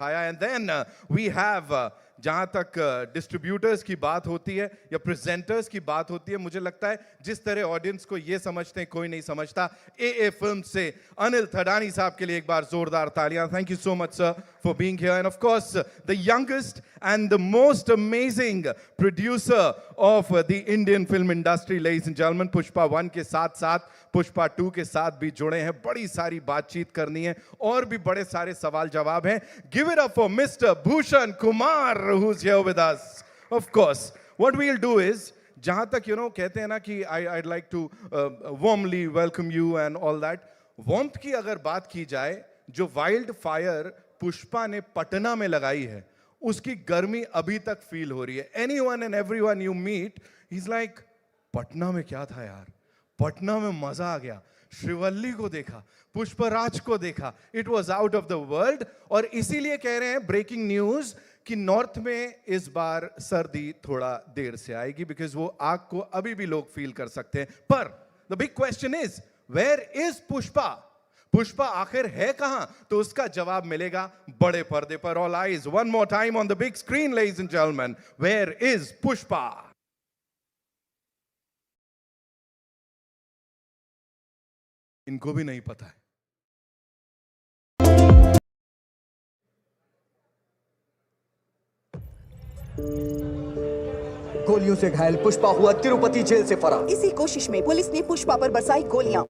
And then we have जहां तक distributors की बात होती है या प्रेजेंटर्स की बात होती है, मुझे लगता है जिस तरह ऑडियंस को ये समझते हैं कोई नहीं समझता। ए फिल्म से अनिल थडानी साहब के लिए एक बार जोरदार तालियां। Thank you so much sir for being here, and of course the youngest and the most amazing producer of the Indian film industry, ladies and gentleman, Pushpa 1 के साथ साथ पुष्पा 2 के साथ भी जुड़े हैं। बड़ी सारी बातचीत करनी है और भी बड़े सारे सवाल जवाब हैं। Give it up for mister Bhushan Kumar who's here with us. Of course, what we'll do is, जहां तक कहते हैं ना कि I'd like to warmly welcome you and all that. warmth की अगर बात की जाए, जो वाइल्ड फायर पुष्पा ने पटना में लगाई है, उसकी गर्मी अभी तक फील हो रही है। Anyone and everyone you meet, he's like, Patna में क्या था यार, पटना में मजा आ गया, श्रीवल्ली को देखा, पुष्पराज को देखा, it was out of the world. और इसीलिए कह रहे हैं ब्रेकिंग न्यूज कि नॉर्थ में इस बार सर्दी थोड़ा देर से आएगी, बिकॉज वो आग को अभी भी लोग फील कर सकते हैं। पर the big question is, where is Pushpa? Pushpa आखिर है कहां? तो उसका जवाब मिलेगा बड़े पर्दे पर। All eyes one more time on the big screen, ladies and gentleman, where is Pushpa? इनको भी नहीं पता है। गोलियों से घायल पुष्पा हुआ तिरुपति जेल से फरार। इसी कोशिश में पुलिस ने पुष्पा पर बरसाई गोलियां।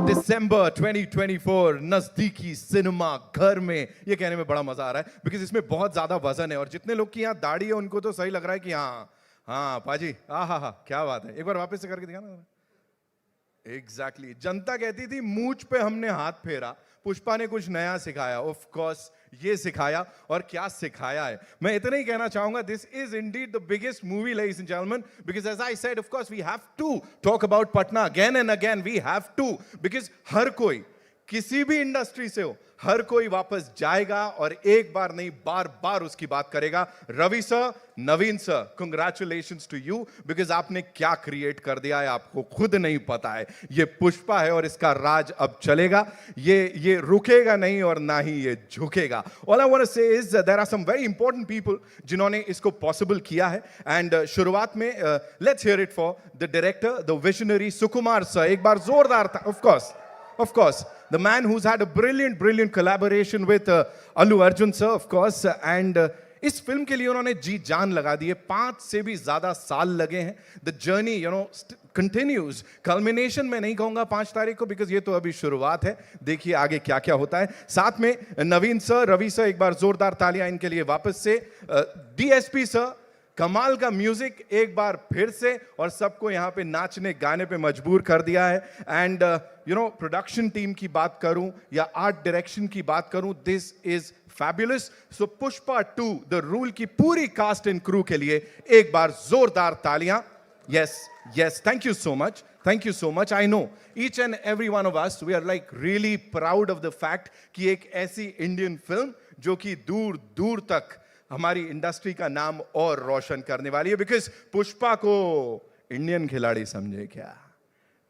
दिसंबर 2024 नजदीकी सिनेमा घर में, ये कहने में बड़ा मजा आ रहा है बिकॉज इसमें बहुत ज्यादा वजन है और जितने लोग की यहाँ दाढ़ी है उनको तो सही लग रहा है कि हाँ हाँ पाजी, हाँ हाँ हाँ क्या बात है। एक बार वापस से करके दिखाना। एग्जैक्टली जनता कहती थी मूंछ पे हमने हाथ फेरा, पुष्पा ने कुछ नया सिखाया। ऑफ कोर्स ये सिखाया, और क्या सिखाया है। मैं इतना ही कहना चाहूंगा, this is indeed the biggest movie ladies and gentleman, because as I said, of course we have to talk about Patna again and again, we have to, because हर कोई किसी भी इंडस्ट्री से हो, हर कोई वापस जाएगा और एक बार नहीं बार बार उसकी बात करेगा। Ravi sir, Naveen sir, congratulations to you, because आपने क्या क्रिएट कर दिया है आपको खुद नहीं पता है। ये पुष्पा है और इसका राज अब चलेगा, ये रुकेगा नहीं और ना ही ये झुकेगा। All I want to say is there are some very important people जिन्होंने इसको पॉसिबल किया है। एंड शुरुआत में let's hear it for the director, the visionary Sukumar sir. एक बार जोरदार था। Of course, the man who's had a brilliant collaboration with Allu Arjun sir, of course, and इस फिल्म के लिए उन्होंने जी जान लगा दी है। 5 से भी ज्यादा साल लगे हैं। The journey continues. कल्मिनेशन में नहीं कहूंगा 5 तारीख को, बिकॉज ये तो अभी शुरुआत है। देखिए आगे क्या क्या होता है। साथ में नवीन सर, रवि सर, एक बार जोरदार तालियां इनके लिए वापस से। डीएसपी सर, कमाल का म्यूजिक एक बार फिर से, और सबको यहां पे नाचने गाने पे मजबूर कर दिया है। एंड प्रोडक्शन टीम की बात करूं या आर्ट डायरेक्शन की बात करूं, this is fabulous. So Pushpa 2 the rule की पूरी कास्ट एंड क्रू के लिए एक बार जोरदार तालियां। yes, thank you so much. I know each and every one of us, we are like really proud of the fact कि एक ऐसी इंडियन फिल्म जो कि दूर दूर तक हमारी इंडस्ट्री का नाम और रोशन करने वाली है। बिकॉज पुष्पा को इंडियन खिलाड़ी समझे क्या,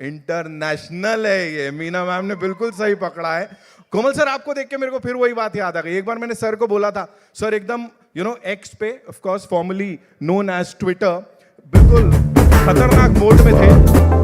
इंटरनेशनल है ये। मीना मैम ने बिल्कुल सही पकड़ा है। कोमल सर, आपको देख के मेरे को फिर वही बात याद आ गई। एक बार मैंने सर को बोला था, सर एकदम एक्स पे, of course formally known as Twitter, बिल्कुल खतरनाक मोड में थे।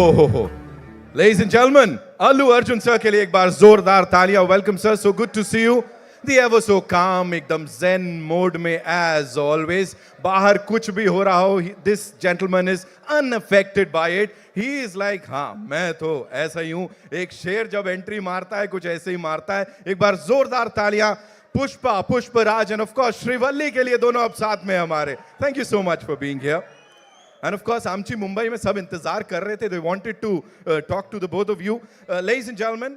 Oh, ladies and gentlemen, Allu Arjun sir के लिए एक बार जोरदार तालियां. Welcome sir, so good to see you. The ever so calm, एकदम zen mode में as always. बाहर कुछ भी हो रहा हो, this gentleman is unaffected by it. He is like, हाँ मैं तो ऐसा ही हूँ. एक शेर जब एंट्री मारता है कुछ ऐसे ही मारता है. एक बार जोरदार तालियां Pushpa, Pushpraj and of course Srivalli के लिए, दोनों अब साथ में हमारे. Thank you so much for being here. And of course, आमची मुंबई में सब इंतजार कर रहे थे. They wanted to talk to the both of you. Ladies and gentlemen,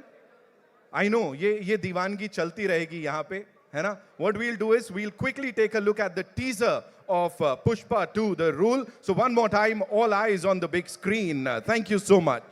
I know ये दीवानगी चलती रहेगी यहाँ पे, है ना? What we'll do is we'll quickly take a look at the teaser of Pushpa 2, The Rule. So one more time, all eyes on the big screen. Thank you so much.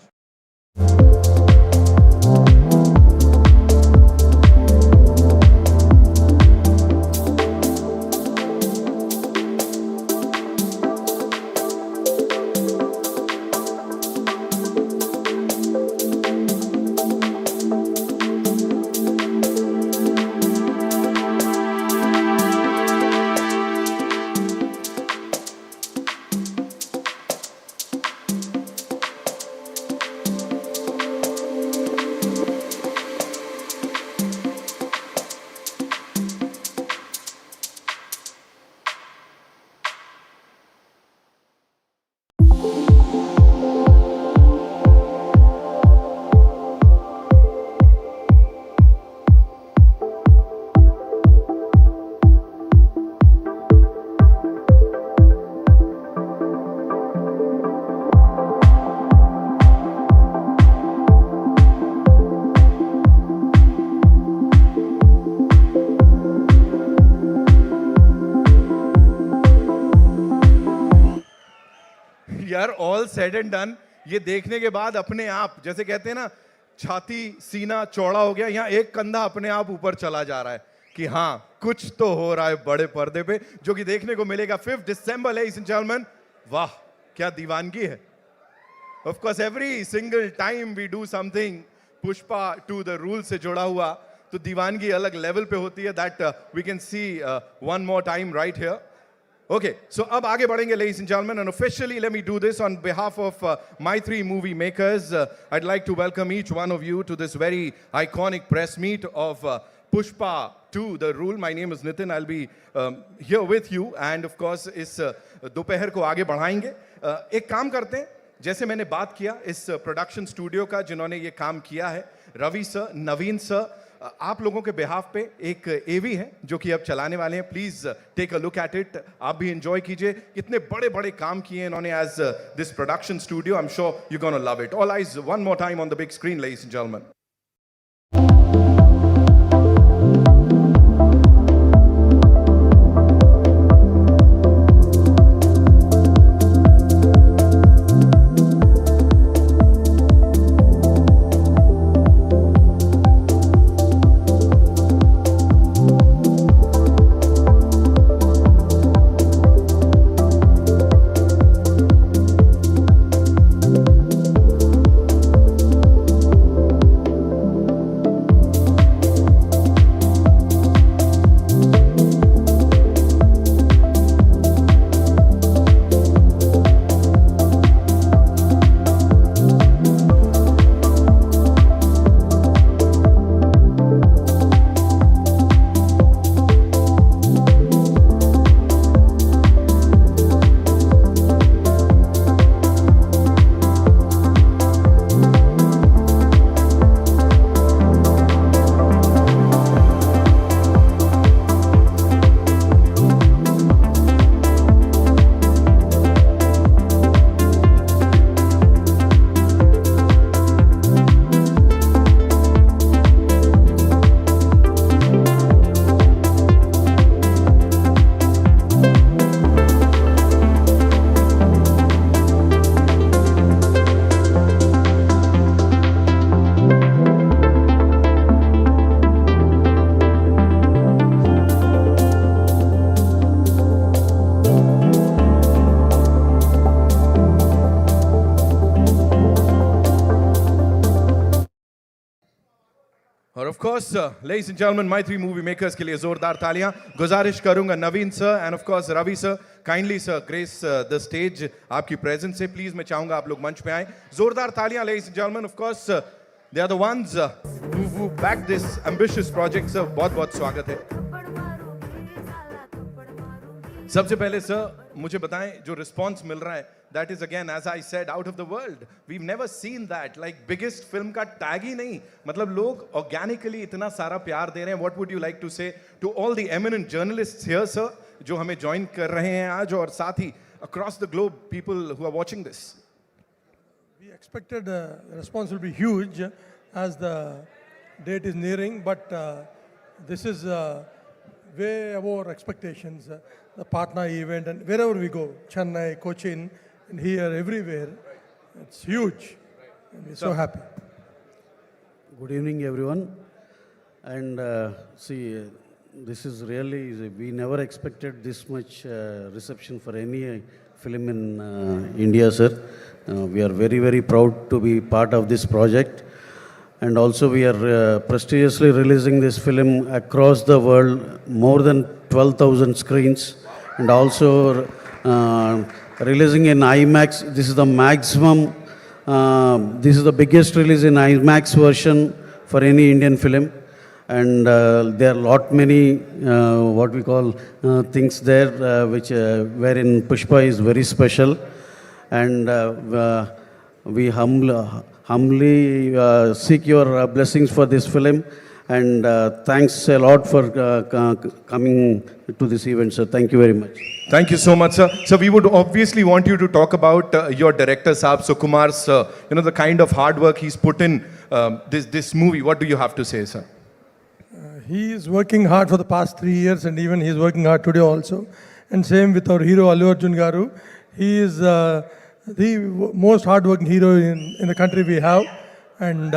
यार all said and done, ये देखने के बाद अपने आप, जैसे कहते हैं ना, छाती सीना चौड़ा हो गया, यहाँ एक कंधा अपने आप ऊपर चला जा रहा है कि हाँ कुछ तो हो रहा है बड़े पर्दे पे, जो कि देखने को मिलेगा 5 दिसंबर, ladies and gentlemen। वाह क्या दीवानगी है। Of course, every single time we do something Pushpa to the rule से जुड़ा हुआ, तो दीवानगी अलग लेवल पे होती है। That we can see one more time right here. Okay, so अब आगे बढ़ेंगे, ladies and gentlemen, and officially let me do this on behalf of Mythri Movie Makers. I'd like to welcome each one of you to this very iconic press meet of Pushpa to the Rule. My name is Nitin. I'll be here with you, and of course इस दोपहर को आगे बढ़ाएंगे। एक काम करते हैं, जैसे मैंने बात किया इस प्रोडक्शन स्टूडियो का जिन्होंने ये काम किया है, रवि सर, नवीन सर, आप लोगों के बिहाफ पे एक एवी है जो कि अब चलाने वाले हैं। Please take a look at it, आप भी एंजॉय कीजिए। कितने बड़े बड़े काम किए हैं इन्होंने as this production studio. I am sure you gonna love it. All eyes one more time on the big screen, ladies and gentleman. और of course ladies and gentleman, Mythri movie makers के लिए जोरदार तालियां। गुजारिश करूंगा Naveen sir and of course Ravi sir, kindly sir grace the stage आपकी presence से। Please मैं चाहूंगा आप लोग मंच पे आए। जोरदार तालियां लेडीज and gentleman. Of course they are the ones who back this ambitious project. Sir बहुत बहुत स्वागत है। सबसे पहले सर मुझे बताएं, जो रिस्पांस मिल रहा है, that is again as I said out of the world. We've never seen that, like biggest film का टैग ही नहीं, मतलब लोग organically इतना सारा प्यार दे रहे हैं। What would you like to say to all the eminent journalists here, sir, जो हमें join कर रहे हैं आज, और साथ ही across the globe people who are watching this? We expected the response will be huge as the date is nearing, but this is way above our expectations. The partner event, and wherever we go, Chennai, Cochin, and here, everywhere, it's huge. And we're so happy. Good evening, everyone. And this is really, we never expected this much reception for any film in India, sir. We are very, very proud to be part of this project. And also we are prestigiously releasing this film across the world, more than 12,000 screens. And also releasing in IMAX. This is the maximum, this is the biggest release in IMAX version for any Indian film. And there are lot many, what we call things there, which wherein Pushpa is very special. And we humbly seek your blessings for this film. And thanks a lot for coming to this event, sir. Thank you very much. Thank you so much, sir. So we would obviously want you to talk about your director, Saab Sukumar, sir. You know, the kind of hard work he's put in this movie. What do you have to say, sir? He is working hard for the past 3 years, and even he is working hard today also. And same with our hero Allu Arjun Garu. He is the most hardworking hero in the country we have. And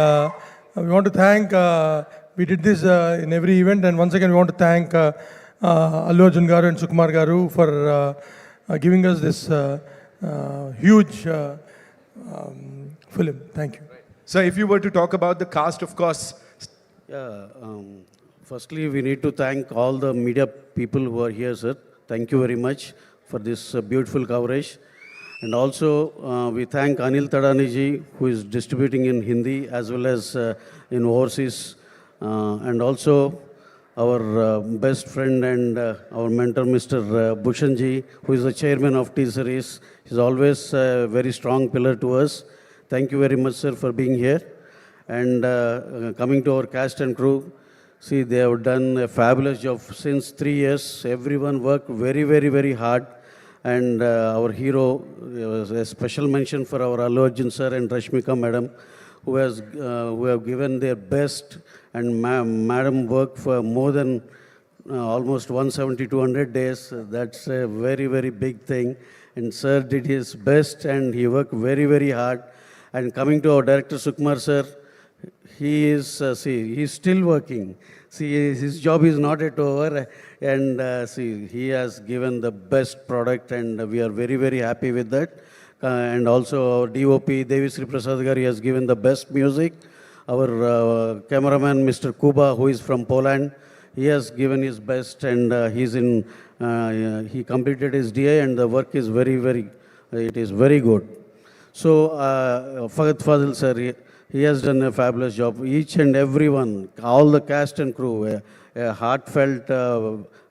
we want to thank, we did this in every event, and once again we want to thank Allu Arjun Garu and Sukumar Garu for giving us this huge film. Thank you. So if you were to talk about the cast, of course, Yeah, firstly, we need to thank all the media people who are here, sir. Thank you very much for this beautiful coverage. And also, we thank Anil Tadaniji, who is distributing in Hindi as well as in overseas. And also, our best friend and our mentor, Mr. Bhushanji, who is the chairman of T-Series. He's always a very strong pillar to us. Thank you very much, sir, for being here. And coming to our cast and crew, see, they have done a fabulous job since 3 years. Everyone worked very, very, very hard. And our hero, a special mention for our Allu Arjun sir and Rashmika madam, who have given their best. And madam worked for more than almost 170, 200 days. That's a very, very big thing. And sir did his best and he worked very, very hard. And coming to our director Sukumar sir, he is, he's still working. See, his job is not yet over. And he has given the best product and we are very, very happy with that. And also our DOP, Devi Sri Prasad Gari, has given the best music. Our cameraman, Mr. Kuba, who is from Poland, he has given his best and he completed his DA and the work is it is very good. So, Faghat Fadil sir, he has done a fabulous job. Each and everyone, all the cast and crew, a heartfelt,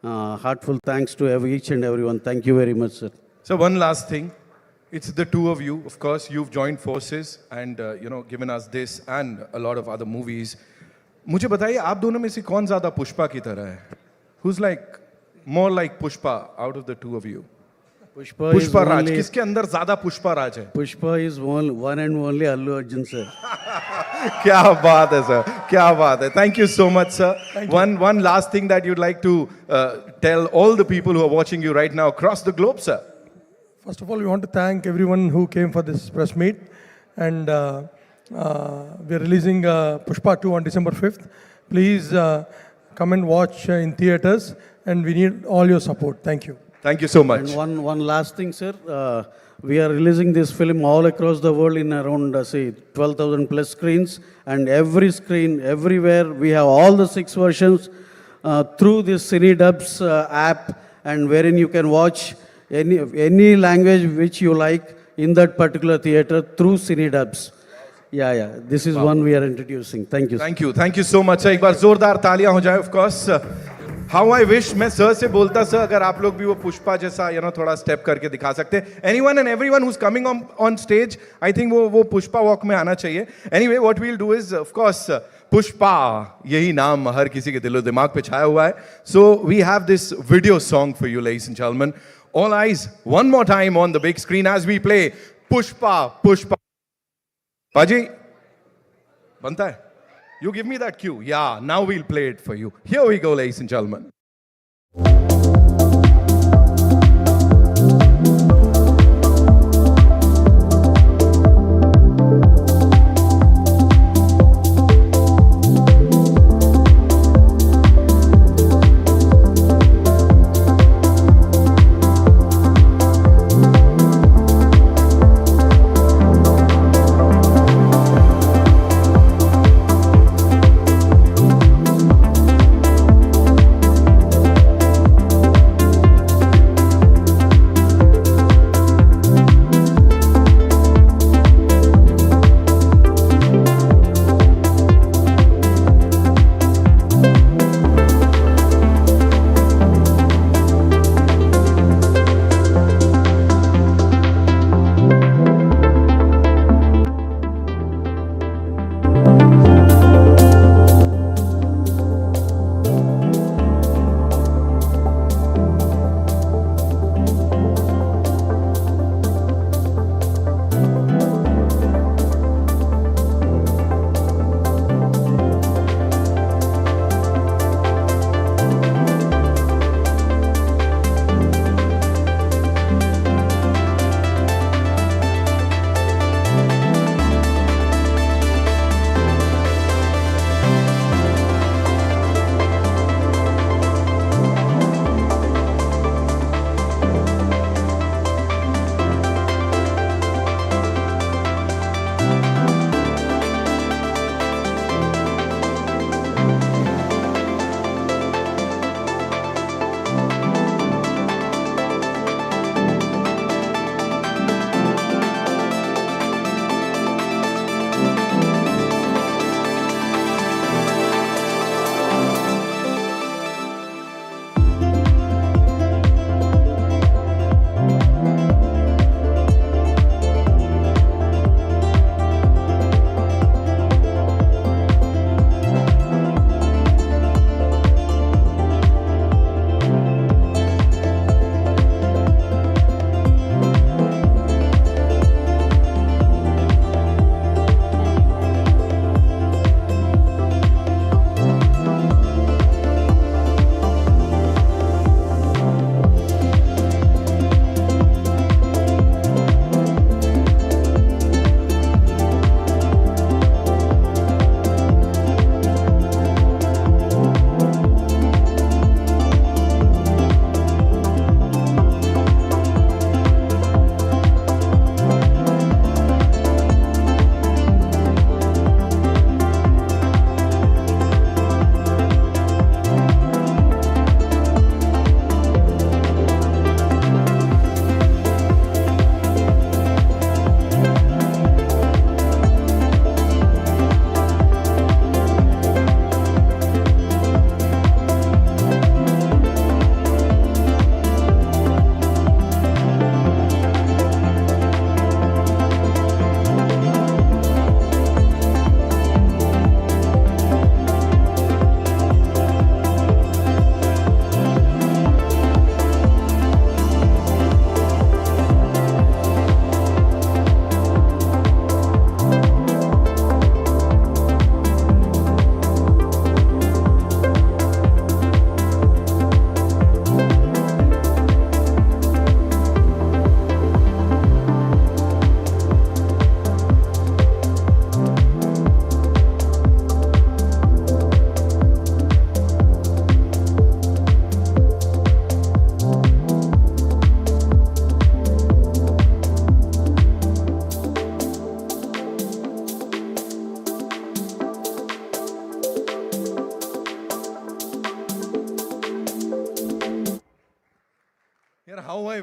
heartful thanks to each and everyone. Thank you very much, sir. so one last thing. It's the two of you. Of course, you've joined forces and, given us this and a lot of other movies. मुझे बताइए आप दोनों में से कौन ज़्यादा पुष्पा की तरह है? Who's like more like Pushpa out of the two of you? Pushpa Raj, किसके अंदर ज़्यादा पुष्पा राज है? Pushpa is one and only Allu Arjun, sir. क्या बात है sir, क्या बात है. Thank you so much, sir. One last thing that you'd like to tell all the people who are watching you right now across the globe, sir. First of all, we want to thank everyone who came for this press meet. And we're releasing Pushpa 2 on December 5th. Please come and watch in theaters. And we need all your support. Thank you. Thank you so much. And one last thing, sir. We are releasing this film all across the world in around, 12,000 plus screens. And every screen, everywhere, we have all the 6 versions through this CineDubs app, and wherein you can watch any language which you like in that particular theater through CineDubs. Yeah. This is one we are introducing. Thank you. Thank you so much, sir. एक बार जोरदार तालियां हो जाए, of course. How I wish मैं sir से बोलता sir अगर आप लोग भी वो पुष्पा जैसा थोड़ा स्टेप करके दिखा सकते. Anyone and everyone who's coming on stage, I think वो पुष्पा वॉक में आना चाहिए. Anyway, what we'll do is, of course, Pushpa, यही नाम हर किसी के दिलो दिमाग पे छाया हुआ है. So we have this video song for you, ladies and gentlemen. All eyes one more time on the big screen as we play Pushpa. Paji, banta hai? You give me that cue. Yeah, now we'll play it for you. Here we go, ladies and gentlemen.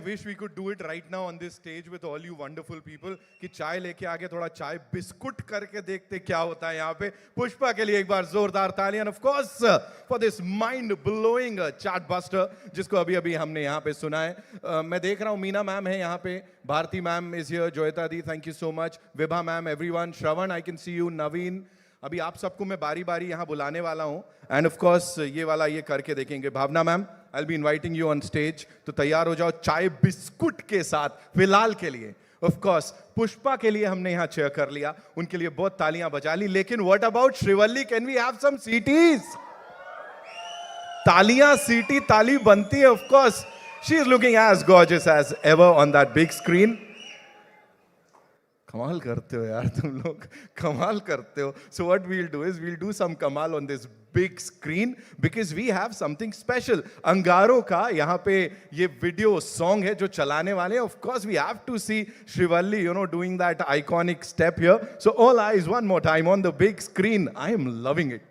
wish we could do it right now on this stage with all you wonderful people कि चाय लेके आगे थोड़ा चाय biscuit करके देखते क्या होता है यहाँ पे. पुष्पा के लिए एक बार जोरदार तालियां. Of course for this mind blowing chartbuster जिसको अभी अभी हमने यहाँ पे सुना है. मैं देख रहा हूँ मीना मैम है यहाँ पे, Bharti ma'am is here, Joyita दी thank you so much, Vibha ma'am, everyone, Shravan I can see you, Naveen. अभी आप सबको मैं बारी बारी यहाँ बुलाने वाला हूँ. एंड ऑफ कोर्स ये वाला ये करके देखेंगे. भावना ma'am I'll be inviting you on stage. तो तैयार हो जाओ चाय बिस्कुट के साथ फिलहाल के लिए. ऑफ कोर्स पुष्पा के लिए हमने यहाँ चेयर कर लिया, उनके लिए बहुत तालियां बजा ली. लेकिन what about Srivalli? Can we have some सीटीज? तालियां सीटी ताली बनती है. Of course she is looking as gorgeous as ever on that big screen. कमाल करते हो यार तुम लोग, कमाल करते हो. So what we'll do is we'll do some कमाल on this big screen because we have something special. अंगारों का यहाँ पे ये वीडियो सॉन्ग है जो चलाने वाले हैं. Of course we have to see Srivalli you know doing that iconic step here. So all eyes one more time on the big screen. I am loving it.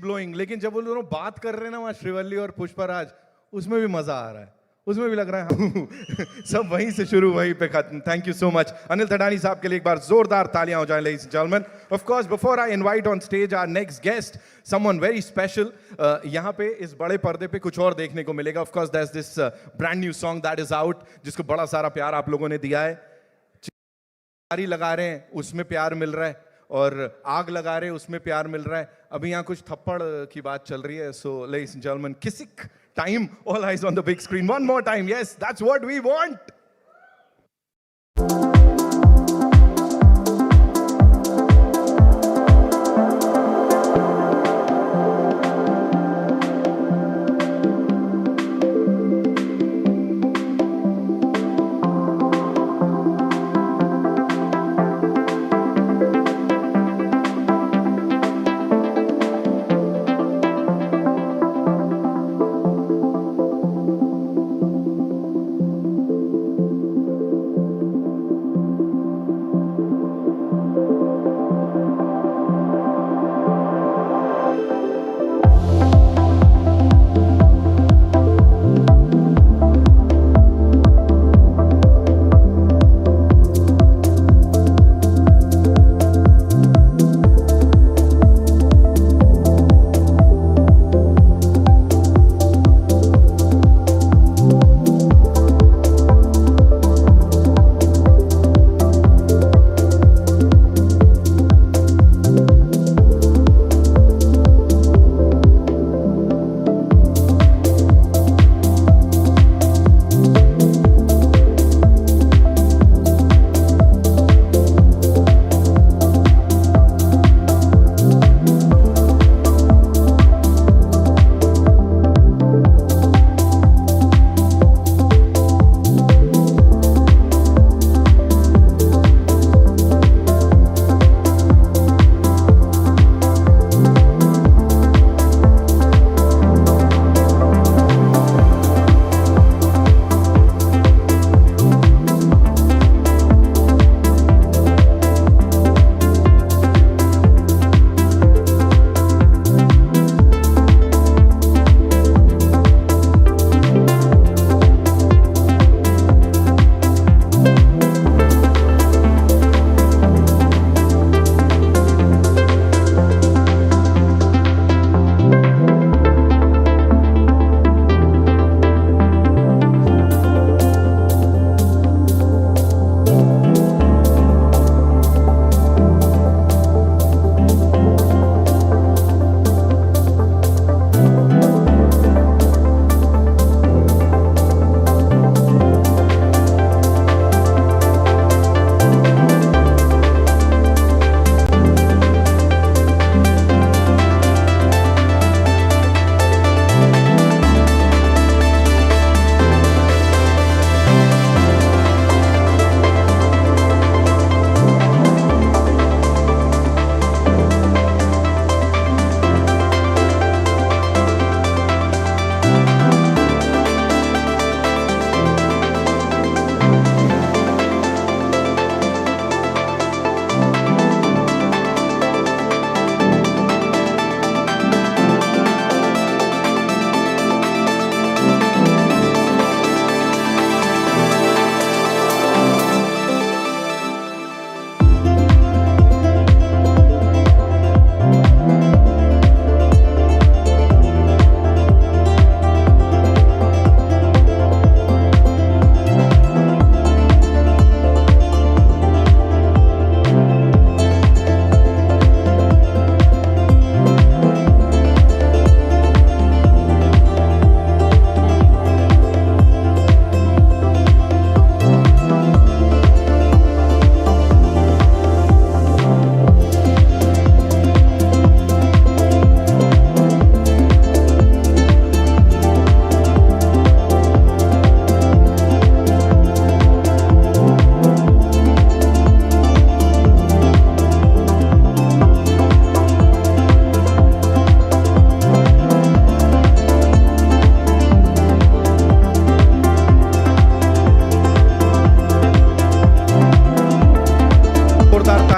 Blowing. लेकिन जब वो दोनों बात कर रहे हैं ना वहां श्रीवल्ली और पुष्पराज, उसमें भी मजा आ रहा है, उसमें भी लग रहा है सब वहीं से शुरू वहीं पे खत्म. Thank you so much. Anil Thadani साहब के लिए एक बार जोरदार तालियां हो जाएं ladies and gentleman. Of course before I invite on stage our next guest someone very special, यहाँ पे इस बड़े पर्दे पे कुछ और देखने को मिलेगा. Of course that is this brand new song that is out जिसको बड़ा सारा प्यार आप लोगों ने दिया है. चिंगारी लगा रहे हैं उसमें प्यार मिल रहा है, और आग लगा रहे हैं उसमें प्यार मिल रहा है. अभी यहाँ कुछ थप्पड़ की बात चल रही है. So ladies and gentleman, Kissik time, all eyes on the big screen one more time. Yes, that's what we want.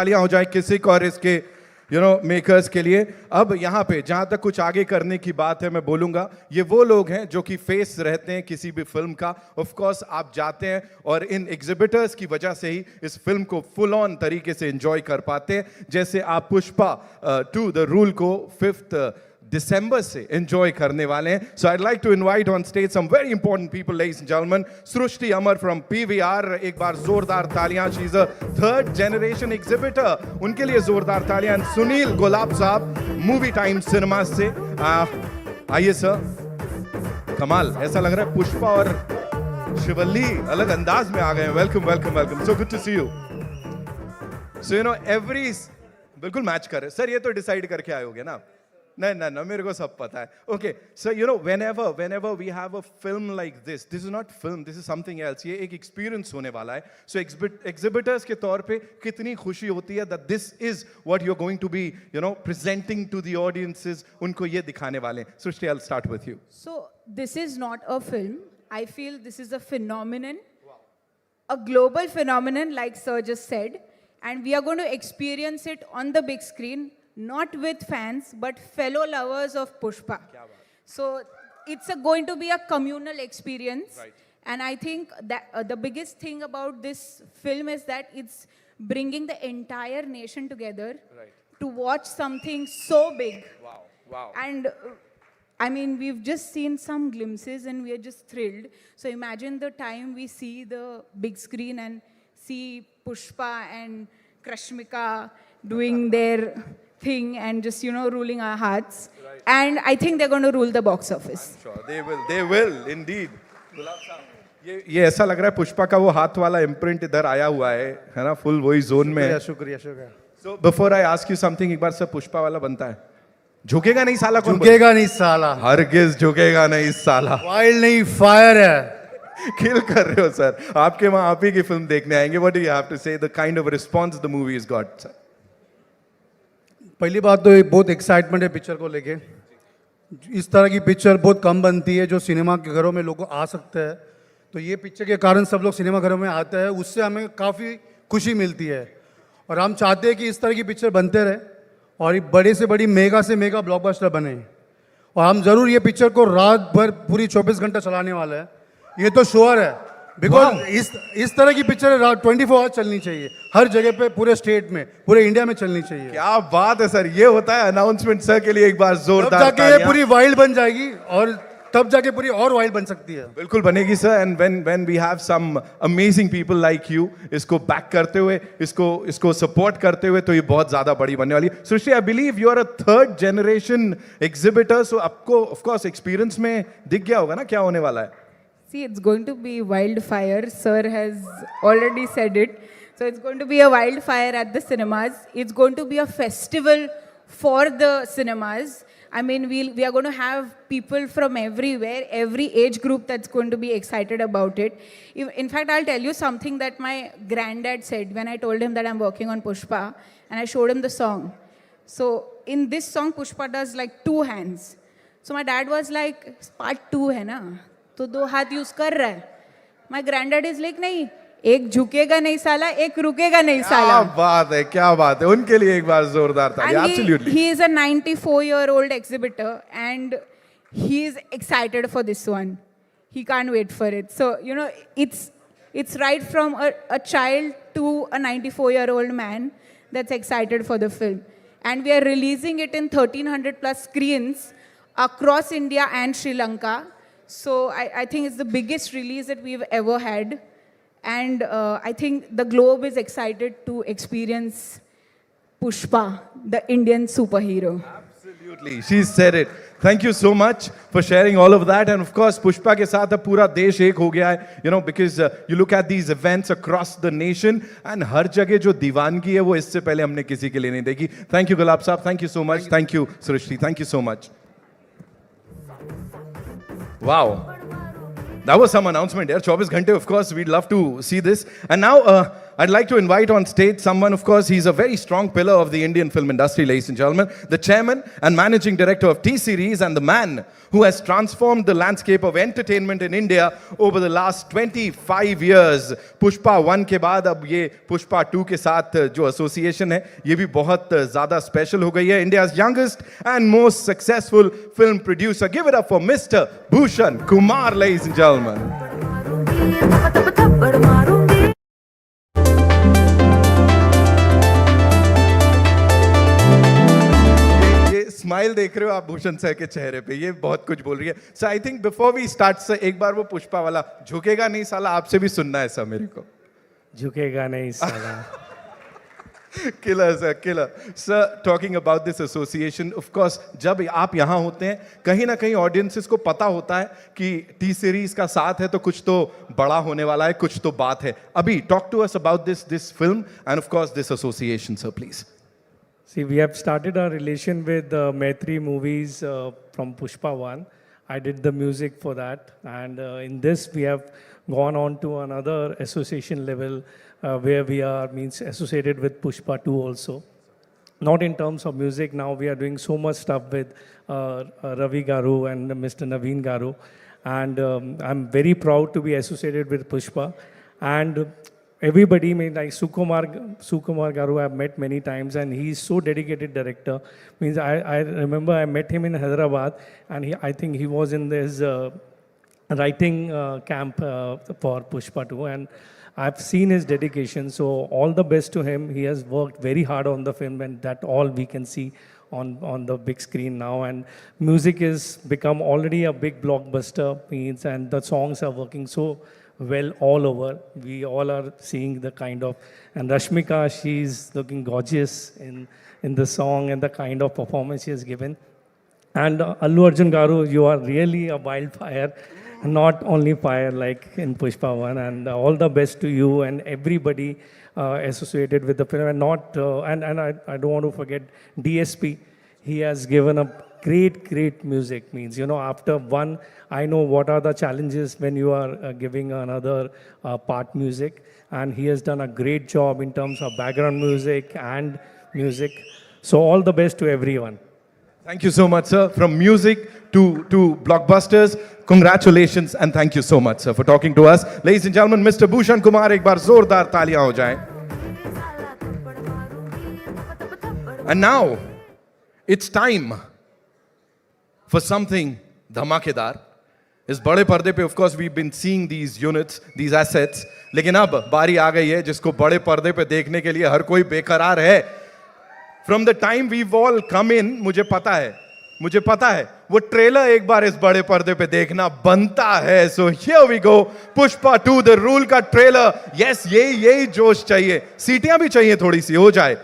तालियां हो जाए किसिक और इसके मेकर्स के लिए। अब यहाँ पे जहां तक कुछ आगे करने की बात है मैं बोलूंगा, ये वो लोग हैं जो कि फेस रहते हैं किसी भी फिल्म का। ऑफ कोर्स आप जाते हैं और इन एग्जिबिटर्स की वजह से ही इस फिल्म को फुल ऑन तरीके से एंजॉय कर पाते हैं। जैसे आप पुष्पा 2 द रूल को 5 दिसंबर से एंजॉय करने वाले हैं। So I like to invite on stage some very important people, ladies and gentleman. Srishti Amar from PVR, एक बार जोरदार तालियां। She is a 3rd generation exhibitor, उनके लिए जोरदार तालियां। सुनील गुलाब साहब मूवी टाइम सिनेमा से आइए सर। कमाल, ऐसा लग रहा है पुष्पा और शिवल्ली अलग अंदाज में आ गए हैं। Welcome welcome welcome, so good to see you. So every बिल्कुल मैच कर रहे सर, ये तो डिसाइड करके आए होगे ना? नहीं नहीं नहीं, मेरे को सब पता है। Okay so whenever we have a film like this is not film, this is something else। ये एक एक्सपीरियंस होने वाला है। सो एग्जिबिटर्स के तौर पे कितनी खुशी होती है that this is what you're going to be presenting to the audiences, उनको ये दिखाने वाले हैं। सृष्टि, I'll start with you। So this is not a film. I feel this is a phenomenon, a global phenomenon, like Sir just said, and we are going to experience it on the big screen. Not with fans, but fellow lovers of Pushpa. So it's going to be a communal experience. Right. And I think that the biggest thing about this film is that it's bringing the entire nation together to watch something so big. Wow, wow. And I mean, we've just seen some glimpses and we are just thrilled. So imagine the time we see the big screen and see Pushpa and Rashmika doing their thing and just ruling our hearts. Right. And I think they're going to rule the box office. I'm sure they will indeed। गुलाब साहब, ये ऐसा लग रहा है पुष्पा का वो हाथ वाला इम्प्रिंट इधर आया हुआ है ना, फुल वही जोन में है। शुक्रिया शुक्रिया। So before I ask you something, एक बार सर पुष्पा वाला बनता है? झुकेगा नहीं साला? कौन झुकेगा नहीं साला, हरगिज झुकेगा नहीं साला। वाइल्ड नहीं, फायर है। किल कर रहे हो सर, आपके वहां आप ही की फिल्म देखने आएंगे। What do you have to say, the kind of response the movie has got sir? पहली बात तो बहुत एक्साइटमेंट है पिक्चर को लेके। इस तरह की पिक्चर बहुत कम बनती है जो सिनेमा के घरों में लोग आ सकते हैं, तो ये पिक्चर के कारण सब लोग सिनेमा घरों में आते हैं, उससे हमें काफ़ी खुशी मिलती है। और हम चाहते हैं कि इस तरह की पिक्चर बनते रहे और बड़े से बड़ी मेगा से मेगा ब्लॉकबस्टर बने। और हम ज़रूर ये पिक्चर को रात भर पूरी 24 घंटा चलाने वाले हैं, ये तो श्योर है। बिकॉज इस तरह की पिक्चर 24 आवर्स चलनी चाहिए, हर जगह पे, पूरे स्टेट में, पूरे इंडिया में चलनी चाहिए। क्या बात है सर, ये होता है अनाउंसमेंट सर के लिए। एक बार जोरदार तब जाके ये पूरी वाइल्ड बन जाएगी और तब जाके पूरी और वाइल्ड बन सकती है। बिल्कुल बनेगी sir. And when we have some amazing people like you इसको बैक करते हुए, इसको सपोर्ट करते हुए, तो ये बहुत ज्यादा बड़ी बनने वाली है। Srishti, I believe you are a 3rd generation exhibitor, so आपको ऑफ कोर्स एक्सपीरियंस में दिख गया होगा ना क्या होने वाला है? See, it's going to be wildfire. Sir has already said it. So it's going to be a wildfire at the cinemas. It's going to be a festival for the cinemas. I mean, we are going to have people from everywhere, every age group that's going to be excited about it. In fact, I'll tell you something that my granddad said when I told him that I'm working on Pushpa, and I showed him the song. So in this song, Pushpa does like 2 hands. So my dad was like, part 2 hai na? तो 2 हाथ use कर रहा है। My ग्रैंडडैड is like, नहीं, एक झुकेगा नहीं साला, एक रुकेगा नहीं साला। क्या बात है, क्या बात है। उनके लिए एक बार जोरदार तालियां। Absolutely. He is a 94-year-old exhibitor and he is excited for this one. He can't wait for it. So it's right from a child to a 94-year-old man that's excited for the film, and we are releasing it in 1300 plus screens across India and Sri Lanka. So I think it's the biggest release that we've ever had. And I think the globe is excited to experience Pushpa, the Indian superhero. Absolutely. She said it. Thank you so much for sharing all of that. And of course, Pushpa के साथ अब पूरा देश एक हो गया है, because you look at these events across the nation and हर जगह जो दीवानगी है वो इससे पहले हमने किसी के लिए नहीं देखी. Thank you गुलाब साहब. Thank you so much. Thank you Srishti. Thank you so much. Wow. That was some announcement here. 24 घंटे, of course, we'd love to see this. And now I'd like to invite on stage someone, of course, he's a very strong pillar of the Indian film industry, ladies and gentlemen. The chairman and managing director of T-Series and the man who has transformed the landscape of entertainment in India over the last 25 years. Pushpa 1 के बाद अब ये Pushpa 2 के साथ जो association है, ये भी बहुत ज़्यादा special हो गई है. India's youngest and most successful film producer. Give it up for Mr. Bhushan Kumar, ladies and gentlemen. ये स्माइल देख रहे हो आप भूषण सर के चेहरे पे, ये बहुत कुछ बोल रही है. So I think before we start sir, एक बार वो पुष्पा वाला झुकेगा नहीं साला आपसे भी सुनना है सर मेरे को. झुकेगा नहीं साला. Killer, sir, killer. Sir, talking about this association, of course, जब आप यहाँ होते हैं, कहीं ना कहीं audiences को पता होता है कि T series का साथ है तो कुछ तो बड़ा होने वाला है, कुछ तो बात है. अभी, talk to us about this film and of course this association, sir, please. See, we have started our relation with Mythri Movies from Pushpa 1. I did the music for that, and in this we have gone on to another association level where we are associated with Pushpa 2 also. Not in terms of music, now we are doing so much stuff with Ravi Garu and Mr. Naveen Garu, and I'm very proud to be associated with Pushpa. And everybody, like Sukumar Garu, I've met many times, and he's so dedicated director. I remember I met him in Hyderabad, and I think he was in this writing camp for Pushpa 2, and I've seen his dedication. So all the best to him. He has worked very hard on the film, and that all we can see on the big screen now. And music has become already a big blockbuster, and the songs are working so well all over. We all are seeing the kind of, and Rashmika, she's looking gorgeous in the song and the kind of performance she has given. And Allu Arjun Garu, you are really a wildfire, not only fire like in Pushpa 1. And all the best to you and everybody associated with the film. And I don't want to forget DSP. He has given a great music. After one, I know what are the challenges when you are giving another part music, and he has done a great job in terms of background music and music. So all the best to everyone. Thank you so much, sir. From music to blockbusters, congratulations and thank you so much, sir, for talking to us. Ladies and gentlemen, Mr. Bhushan Kumar, एक बार जोरदार तालियां हो जाएं. And now, it's time for something धमाकेदार. इस बड़े पर्दे पे, of course, we've been seeing these units, these assets. लेकिन अब बारी आ गई है जिसको बड़े पर्दे पे देखने के लिए हर कोई बेकरार है. From the time we've all come in, मुझे पता है, वो ट्रेलर एक बार इस बड़े पर्दे पे देखना बनता है. So here we go, Pushpa 2, The Rule का ट्रेलर. Yes, यही जोश चाहिए, सीटियां भी चाहिए थोड़ी सी, हो जाए.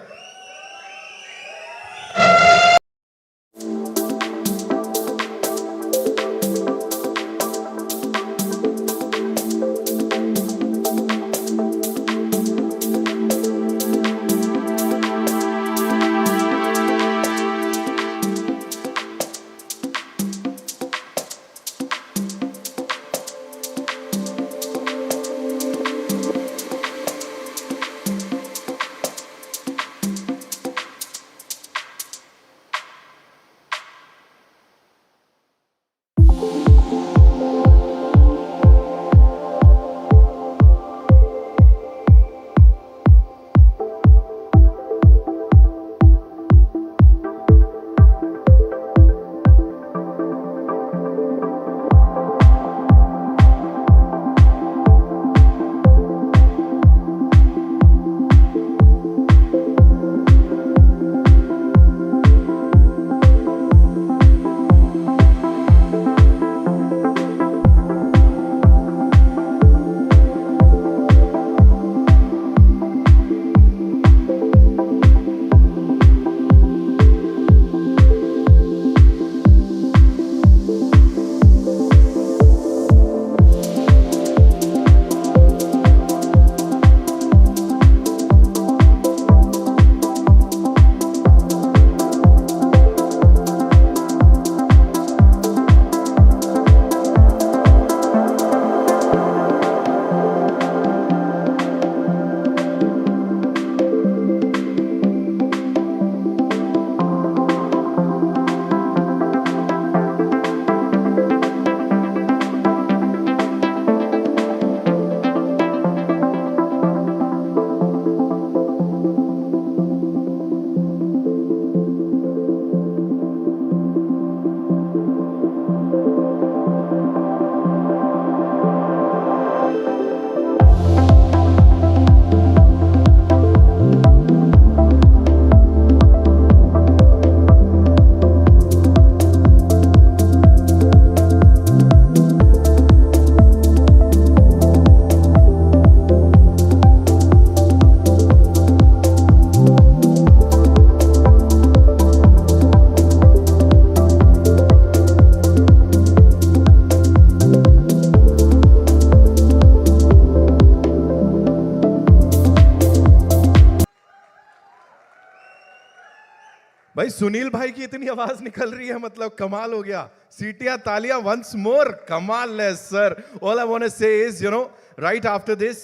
भाई सुनील भाई की इतनी आवाज निकल रही है, मतलब कमाल हो गया. सीटियां तालियां वंस मोर. कमाल है sir. All I want to say is right after this,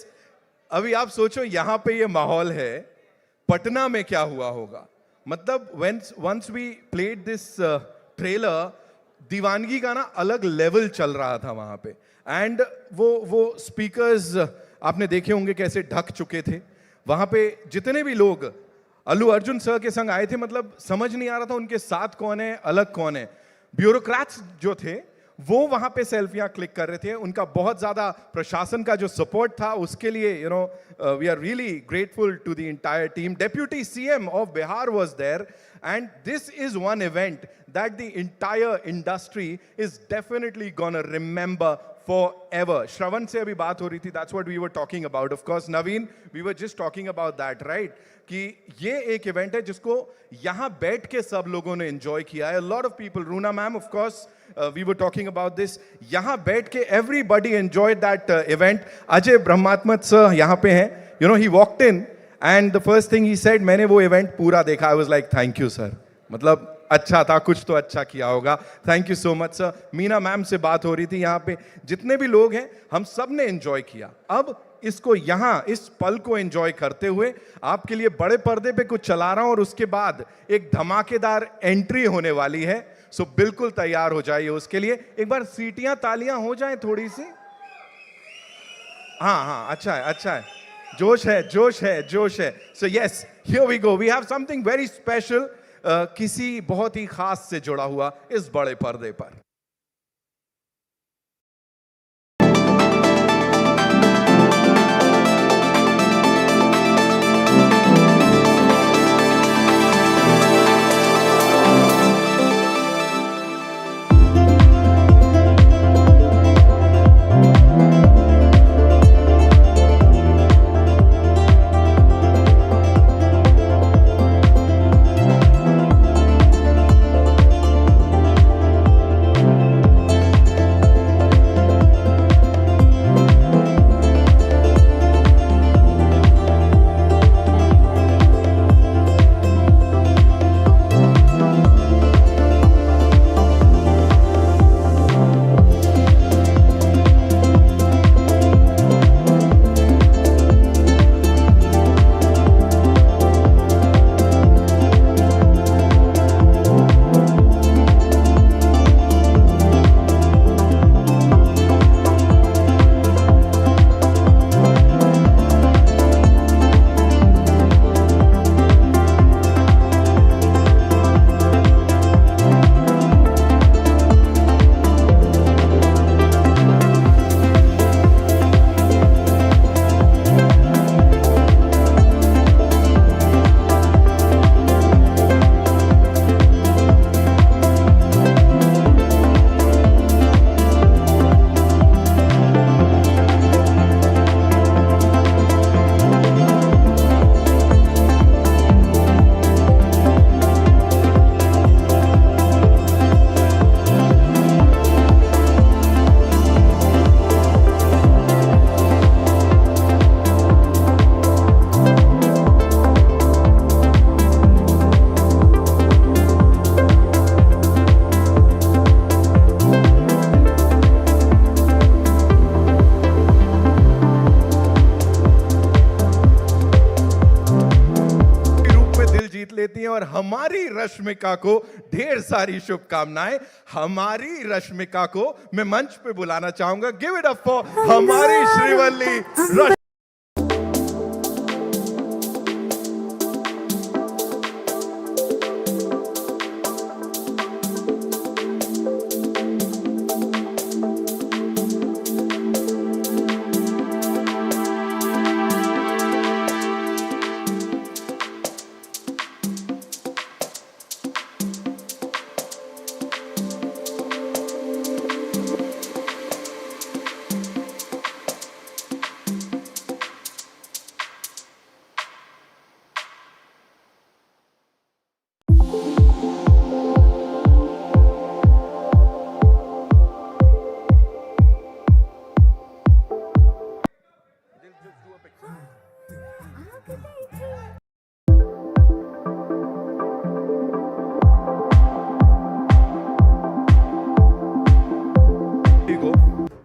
अभी आप सोचो यहां पे ये माहौल है, पटना में क्या हुआ होगा. मतलब once we played this trailer, दीवानगी का ना अलग लेवल चल रहा था वहां पे. एंड वो स्पीकर्स आपने देखे होंगे कैसे ढक चुके थे. वहां पे जितने भी लोग अल्लू अर्जुन सर के संग आए थे, मतलब समझ नहीं आ रहा था उनके साथ कौन है, अलग कौन है. ब्यूरोक्रेट्स जो थे वो वहां पे सेल्फियां क्लिक कर रहे थे. उनका बहुत ज्यादा प्रशासन का जो सपोर्ट था उसके लिए we are really grateful to the entire team. Deputy CM of Bihar was there. And this is one event that the entire industry is definitely gonna remember forever. Shravan से अभी बात हो रही थी, that's what we were talking about. Of course, Naveen, we were just talking about that, right? कि ये एक event है जिसको यहाँ बैठ के सब लोगों ने एंजॉय किया है. A lot of people, Runa ma'am, of course, we were talking about this. यहाँ बैठ के everybody enjoyed that event. Ajay Brahmatmaj sir यहाँ पे हैं. He walked in and the first thing he said, मैंने वो इवेंट पूरा देखा. I was like, thank you sir. मतलब अच्छा था, कुछ तो अच्छा किया होगा. Thank you so much sir. Meena ma'am से बात हो रही थी. यहाँ पे जितने भी लोग हैं हम सब ने एंजॉय किया. अब इसको यहाँ इस पल को एंजॉय करते हुए आपके लिए बड़े पर्दे पे कुछ चला रहा हूं और उसके बाद एक धमाकेदार एंट्री होने वाली है. सो बिल्कुल तैयार हो जाइए उसके लिए. एक बार सीटियां तालियां हो जाएं थोड़ी सी. हाँ, अच्छा है, अच्छा है. जोश है, जोश है, जोश है. So yes, here we go. We have something very special, किसी बहुत ही खास से जुड़ा हुआ इस बड़े पर्दे पर. लेती हैं और हमारी रश्मिका को ढेर सारी शुभकामनाएं. हमारी रश्मिका को मैं मंच पे बुलाना चाहूंगा. गिव इट अप फॉर हमारी Srivalli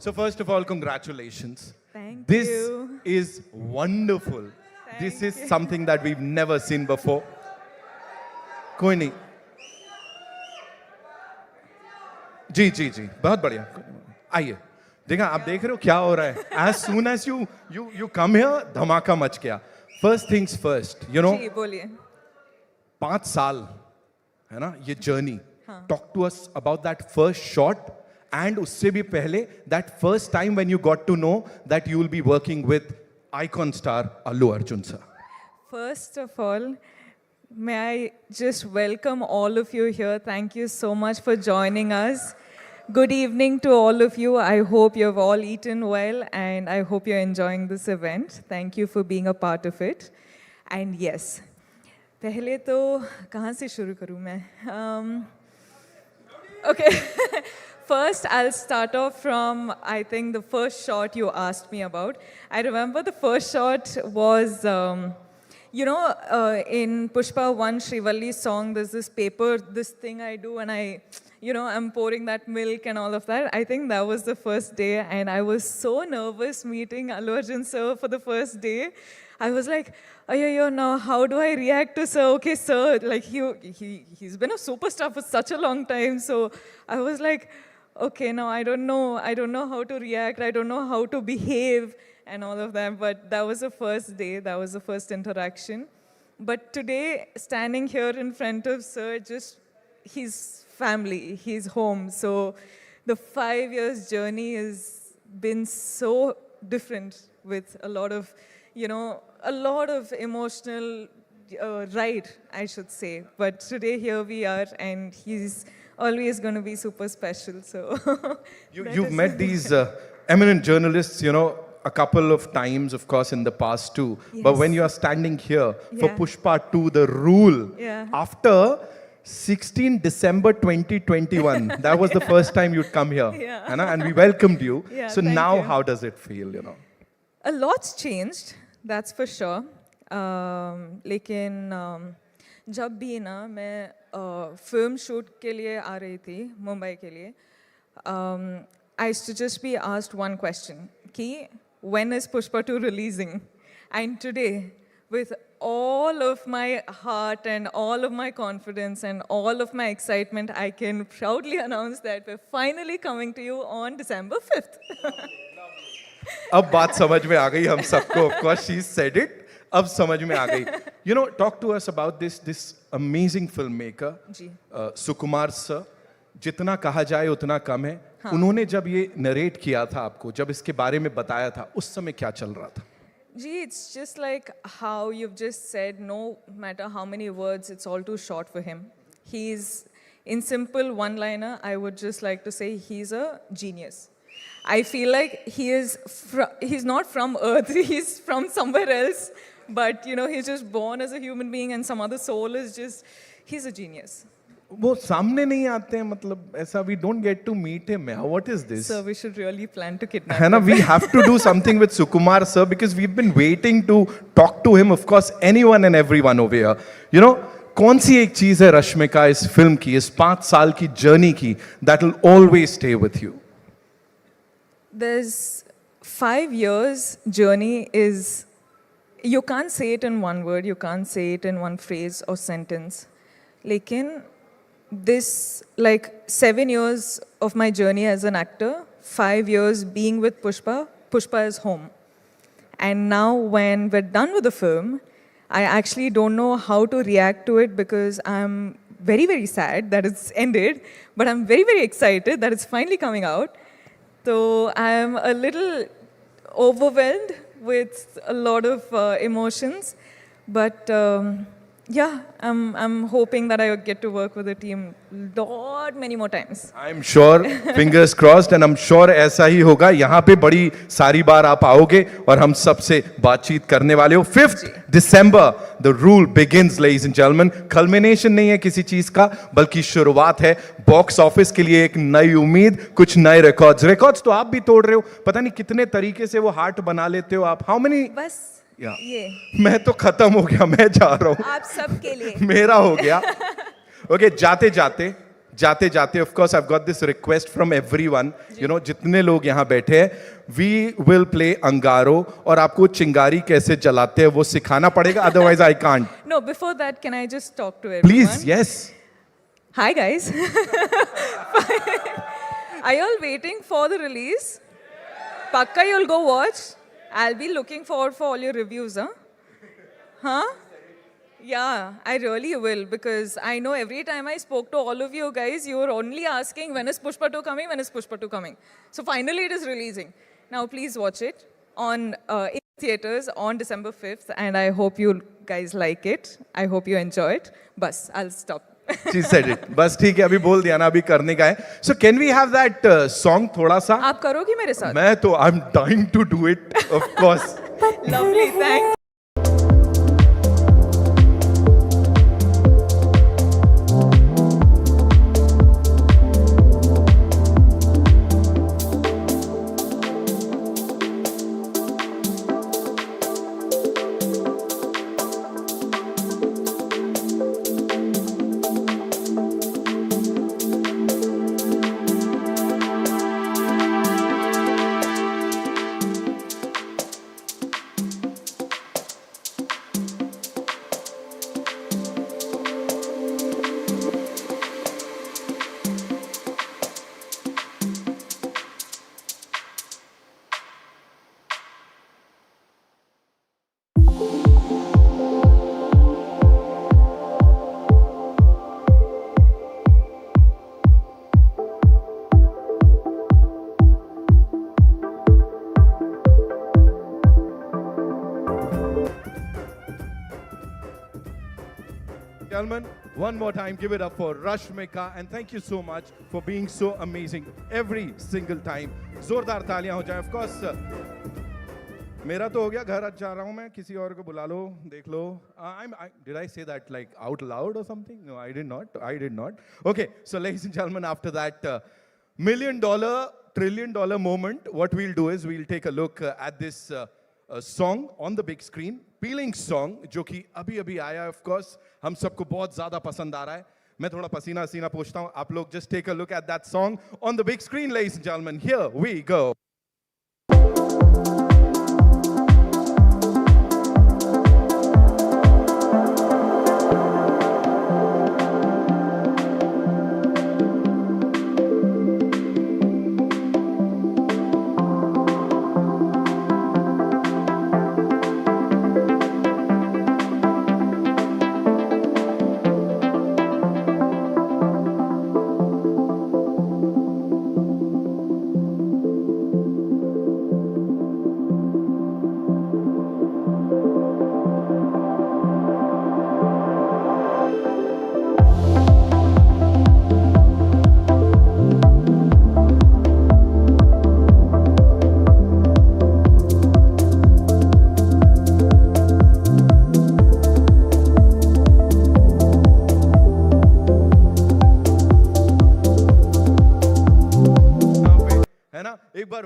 So first of all, congratulations. Thank This you. is wonderful. This is something that we've never seen before. कोई नहीं. जी जी जी बहुत बढ़िया. आइए. देखा आप देख रहे हो क्या हो रहा है. As soon as you come here, धमाका मच गया. First things first, you know. जी बोलिए. 5 साल है ना ये journey. Talk to us about that first shot and उससे भी पहले that first time when you got to know that you will be working with icon star Allu Arjun sir. First of all, may I just welcome all of you here. Thank you so much for joining us. Good evening to all of you. I hope you've all eaten well and I hope you're enjoying this event. Thank you for being a part of it. And yes, पहले तो कहाँ से शुरू करूँ मैं? Okay. First, I'll start off from, I think, the first shot you asked me about. I remember the first shot was, in Pushpa 1, Shrivalli's song, there's this paper, this thing I do, and I'm pouring that milk and all of that. I think that was the first day, and I was so nervous meeting Allu Arjun sir for the first day. I was like, now how do I react to sir? Okay, sir, like he's been a superstar for such a long time, so I was like, okay, now I don't know how to react, I don't know how to behave and all of that, but that was the first day, that was the first interaction. But today, standing here in front of sir, just his family, his home, so the 5 years journey has been so different with a lot of emotional ride, I should say. But today here we are, and he's always going to be super special. So You've met these eminent journalists, a couple of times, of course, in the past too. Yes. But when you are standing here for Yeah. Pushpa 2, The Rule, Yeah. after 16 December 2021, that was the first time you'd come here. Yeah. है ना? And we welcomed you. Yeah, So thank now you. how does it feel, a lot's changed, that's for sure. लेकिन जब भी ना मैं film shoot के लिए आ रही थी मुंबई के लिए, I used to just be asked one question, कि when is Pushpa 2 releasing? And today, with all of my heart and all of my confidence and all of my excitement, I can proudly announce that we're finally coming to you on December 5th. अब बात समझ में आ गई हम सबको. Of course, she said it. अब समझ में आ गई. Talk to us about this amazing filmmaker, ji. Sukumar sir. जितना कहा जाए उतना कम है. उन्होंने जब ये नरेट किया था आपको, जब इसके बारे में बताया था, उस समय क्या चल रहा था? Gee, it's just like how you've just said, no matter how many words, it's all too short for him. He's, in simple one-liner, I would just like to say he's a genius. I feel like he's not from Earth, he's from somewhere else, but he's just born as a human being and some other soul is just, he's a genius. वो सामने नहीं आते हैं, मतलब ऐसा we don't get to meet him. What is this? So we should really plan to kidnap है ना, him. we have to do something with Sukumar sir because we've been waiting to talk to him. Of course, anyone and everyone over here. कौन सी एक चीज है रश्मिका इस film की, इस 5 साल की जर्नी की, that will always stay with you? There's 5 years journey is, you can't say it in one word, you can't say it in one phrase or sentence. Lekin, this, 7 years of my journey as an actor, 5 years being with Pushpa is home. And now when we're done with the film, I actually don't know how to react to it because I'm very, very sad that it's ended, but I'm very, very excited that it's finally coming out. So I'm a little overwhelmed with a lot of emotions, but I'm hoping that I get to work with the team many more times. I'm sure, fingers crossed, and I'm sure ऐसा ही होगा. यहाँ पे बड़ी सारी बार आप आओगे और हम सबसे बातचीत करने वाले हो. 5th December, the rule begins, ladies and gentlemen. Culmination नहीं है किसी चीज का, बल्कि शुरुआत है. बॉक्स ऑफिस के लिए एक नई उम्मीद, कुछ नए रिकॉर्ड्स तो आप भी तोड़ रहे हो. पता नहीं कितने तरीके से वो हार्ट बना लेते हो आप. How many? बस ये मैं तो खत्म हो गया, मैं जा रहा हूँ. आप सबके लिए. मेरा हो गया. ओके, जाते जाते जाते of course I have got this request from everyone, you know, जितने लोग यहाँ बैठे हैं, वी विल प्ले अंगारो और आपको चिंगारी कैसे जलाते हैं वो सिखाना पड़ेगा, otherwise I can't. No, before that, can I just talk to everyone? Please, yes. Hi guys. Are you all waiting for the release? Pakka you'll go watch. I'll be looking forward for all your reviews, huh? Huh? Yeah, I really will, because I know every time I spoke to all of you guys, you were only asking when is Pushpa 2 coming, when is Pushpa 2 coming. So finally it is releasing. Now please watch it on in theaters on December 5th, and I hope you guys like it. I hope you enjoy it. Bas, I'll stop. She said it. बस ठीक है, अभी बोल दिया ना, अभी करने का है. So can we have that song थोड़ा सा? आप करोगे मेरे साथ? मैं तो I'm dying to do it, of course. Lovely, thanks. Gentlemen, one more time, give it up for Rashmika, and thank you so much for being so amazing every single time. जोरदार तालियां हो जाए. Of course, मेरा तो हो गया, घर आज जा रहा हूं मैं, किसी और को बुला लो, देख लो. Did I say that like out loud or something? No, I did not. I did not. Okay, so ladies and gentlemen, after that $1 million, $1 trillion moment, what we'll do is we'll take a look at this song on the big screen. Peeling song, जो कि अभी अभी आया है, of course, हम सबको बहुत ज़्यादा पसंद आ रहा है. मैं थोड़ा पसीना पसीना पूछता हूँ. आप लोग just take a look at that song on the big screen, ladies and gentlemen. Here we go.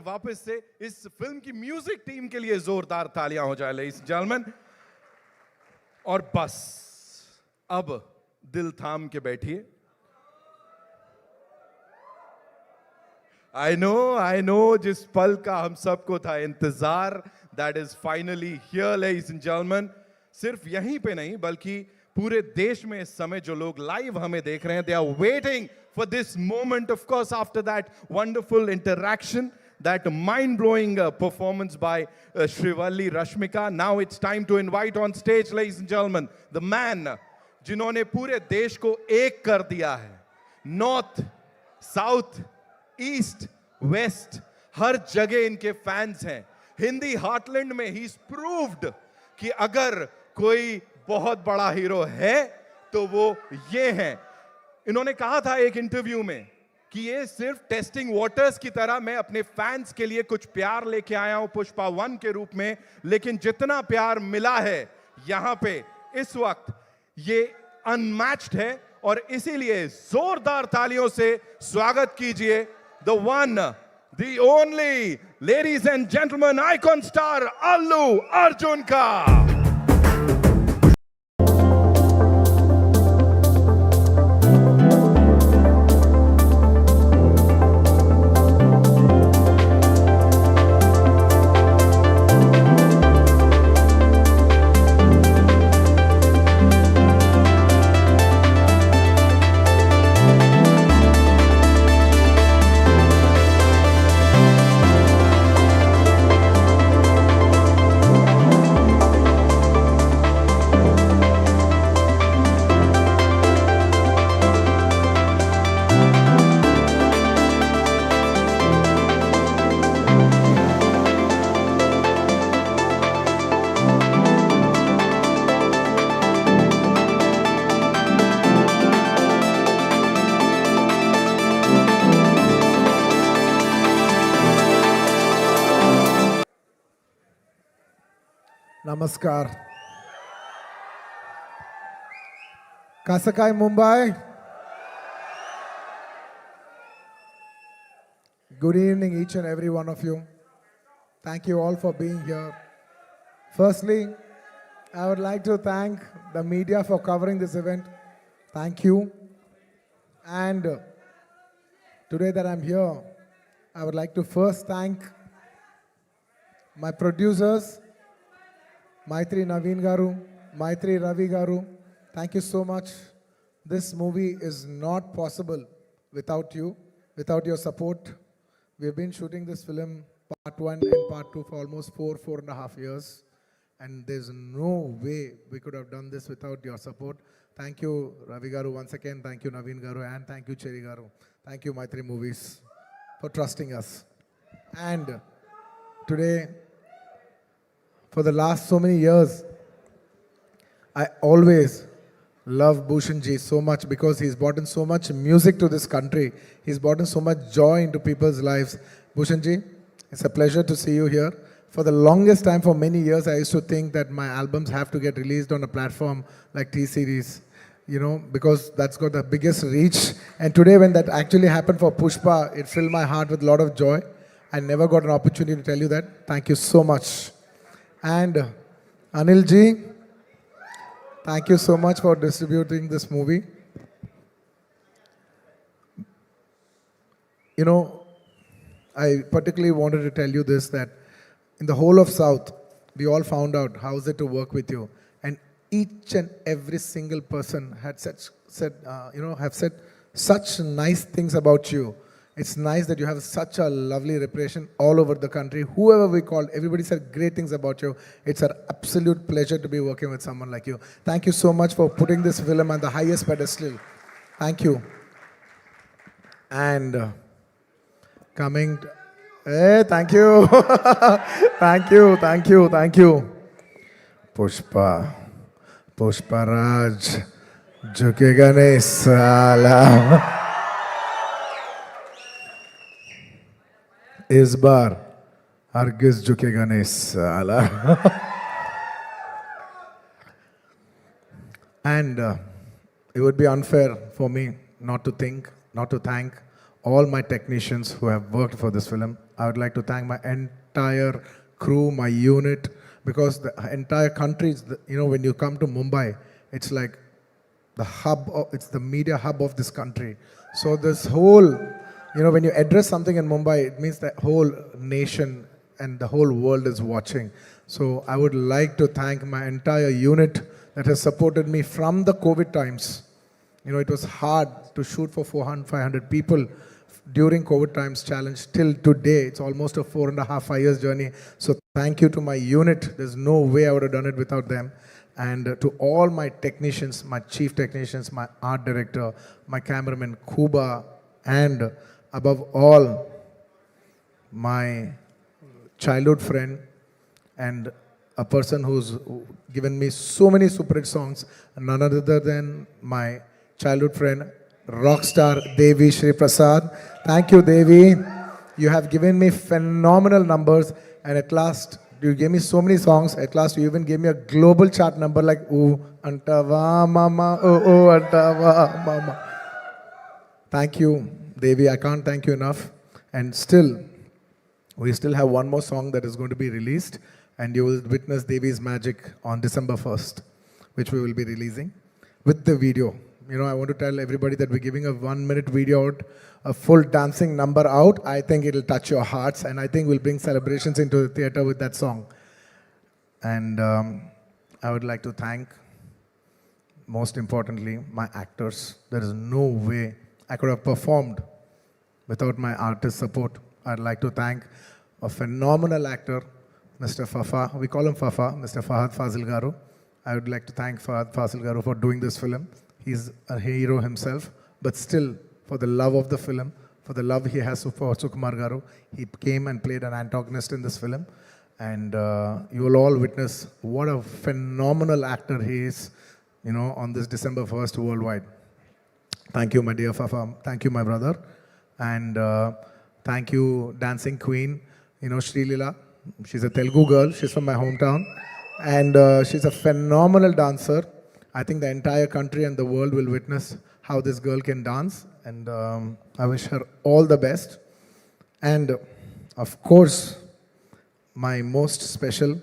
वापस से इस फिल्म की म्यूजिक टीम के लिए जोरदार तालियां हो जाए, लेडीज एंड जेंटलमैन. और बस अब दिल थाम के बैठिए. आई नो जिस पल का हम सबको था इंतजार, that is finally here, ladies and gentleman. सिर्फ यहीं पे नहीं, बल्कि पूरे देश में इस समय जो लोग लाइव हमें देख रहे हैं, they are waiting for this moment. Of course, after that wonderful interaction, that mind-blowing performance by Shrivalli Rashmika, now it's time to invite on stage, ladies and gentlemen, the man जिन्होंने पूरे देश को एक कर दिया है. नॉर्थ, साउथ, ईस्ट, वेस्ट, हर जगह इनके फैंस हैं. हिंदी हार्टलैंड में ही प्रूव्ड कि अगर कोई बहुत बड़ा हीरो है तो वो ये हैं. इन्होंने कहा था एक इंटरव्यू में कि ये सिर्फ टेस्टिंग वाटर्स की तरह मैं अपने फैंस के लिए कुछ प्यार लेके आया हूं पुष्पा 1 के रूप में, लेकिन जितना प्यार मिला है यहां पे इस वक्त ये अनमैच्ड है. और इसीलिए जोरदार तालियों से स्वागत कीजिए the one, the only, ladies and gentleman, icon star Allu Arjun का. Namaskar. Kasakai Mumbai. Good evening, each and every one of you. Thank you all for being here. Firstly, I would like to thank the media for covering this event. Thank you. And today that I'm here, I would like to first thank my producers, Mythri Naveen Garu, Mythri Ravi Garu. Thank you so much. This movie is not possible without you, without your support. We've been shooting this film, part 1 and part 2, for almost 4.5 years. And there's no way we could have done this without your support. Thank you, Ravi Garu, once again. Thank you, Naveen Garu, and thank you, Cherry Garu. Thank you, Mythri Movies, for trusting us. And today, for the last so many years, I always love Bhushan ji so much because he's brought in so much music to this country. He's brought in so much joy into people's lives. Bhushan ji, it's a pleasure to see you here. For the longest time, for many years, I used to think that my albums have to get released on a platform like T-Series, you know, because that's got the biggest reach. And today, when that actually happened for Pushpa, it filled my heart with a lot of joy. I never got an opportunity to tell you that. Thank you so much. And Anil ji, thank you so much for distributing this movie. You know, I particularly wanted to tell you this, that in the whole of South, we all found out how is it to work with you. And each and every single person had said such nice things about you. It's nice that you have such a lovely reputation all over the country. Whoever we called, everybody said great things about you. It's an absolute pleasure to be working with someone like you. Thank you so much for putting this film on the highest pedestal. Thank you. And coming to, hey, thank you. Thank you, thank you, thank you. Pushpa Raj, jhukega nahi sala. इस बार हरगिज झुकेगा नहीं साला. And it would be unfair for me not to thank all my technicians who have worked for this film. I would like to thank my entire crew, my unit, because the entire country, you know, when you come to Mumbai, it's like the hub, it's the media hub of this country. So this whole, you know, when you address something in Mumbai, it means the whole nation and the whole world is watching. So I would like to thank my entire unit that has supported me from the COVID times. You know, it was hard to shoot for 400, 500 people during COVID times challenge till today. It's almost a 4.5 years journey. So thank you to my unit. There's no way I would have done it without them. And to all my technicians, my chief technicians, my art director, my cameraman Kuba, and above all, my childhood friend and a person who's given me so many super hit songs, none other than my childhood friend, rock star Devi Shri Prasad. Thank you, Devi. You have given me phenomenal numbers, and at last, you gave me so many songs. At last, you even gave me a global chart number like "Ooh Antava Mama, Oh Antava Mama." Thank you, Devi. I can't thank you enough. And still, we still have one more song that is going to be released, and you will witness Devi's magic on December 1st, which we will be releasing with the video. You know, I want to tell everybody that we're giving a 1-minute video out, a full dancing number out. I think it'll touch your hearts, and I think we'll bring celebrations into the theater with that song. And I would like to thank, most importantly, my actors. There is no way I could have performed without my artist support. I'd like to thank a phenomenal actor, Mr. Fafa. We call him Fafa, Mr. Fahad Fazil Garu. I would like to thank Fahad Fazil Garu for doing this film. He's a hero himself, but still, for the love of the film, for the love he has for Sukumar Garu, he came and played an antagonist in this film. And you will all witness what a phenomenal actor he is, you know, on this December 1st worldwide. Thank you, my dear Fafa. Thank you, my brother. And thank you, Dancing Queen, you know, Sri Lila. She's a Telugu girl. She's from my hometown. And she's a phenomenal dancer. I think the entire country and the world will witness how this girl can dance. And I wish her all the best. And of course, my most special,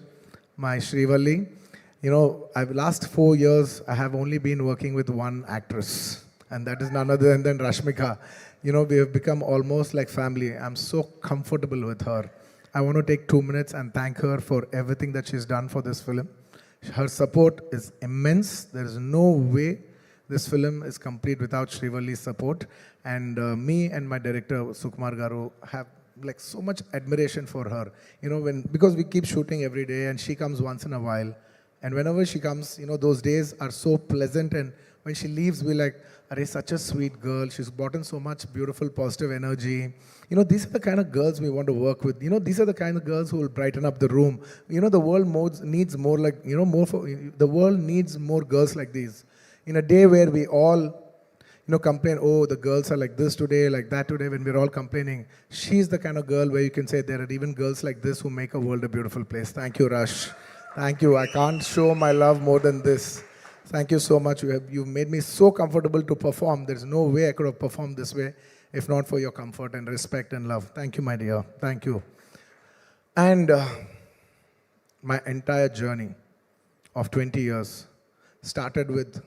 my Shrivalli. You know, last 4 years, I have only been working with one actress, and that is none other than Rashmika. You know, we have become almost like family. I'm so comfortable with her. I want to take 2 minutes and thank her for everything that she's done for this film. Her support is immense. There is no way this film is complete without Shrivalli's support. And me and my director, Sukumar Garu, have like so much admiration for her. You know, because we keep shooting every day and she comes once in a while. And whenever she comes, you know, those days are so pleasant. And when she leaves, we're like, Arey, such a sweet girl. She's brought in so much beautiful, positive energy. You know, these are the kind of girls we want to work with. You know, these are the kind of girls who will brighten up the room. You know, the world needs more like, you know, the world needs more girls like these. In a day where we all, you know, complain, oh, the girls are like this today, like that today, when we're all complaining. She's the kind of girl where you can say there are even girls like this who make a world a beautiful place. Thank you, Rush. Thank you. I can't show my love more than this. Thank you so much. You've made me so comfortable to perform. There's no way I could have performed this way if not for your comfort and respect and love. Thank you, my dear. Thank you. And my entire journey of 20 years started with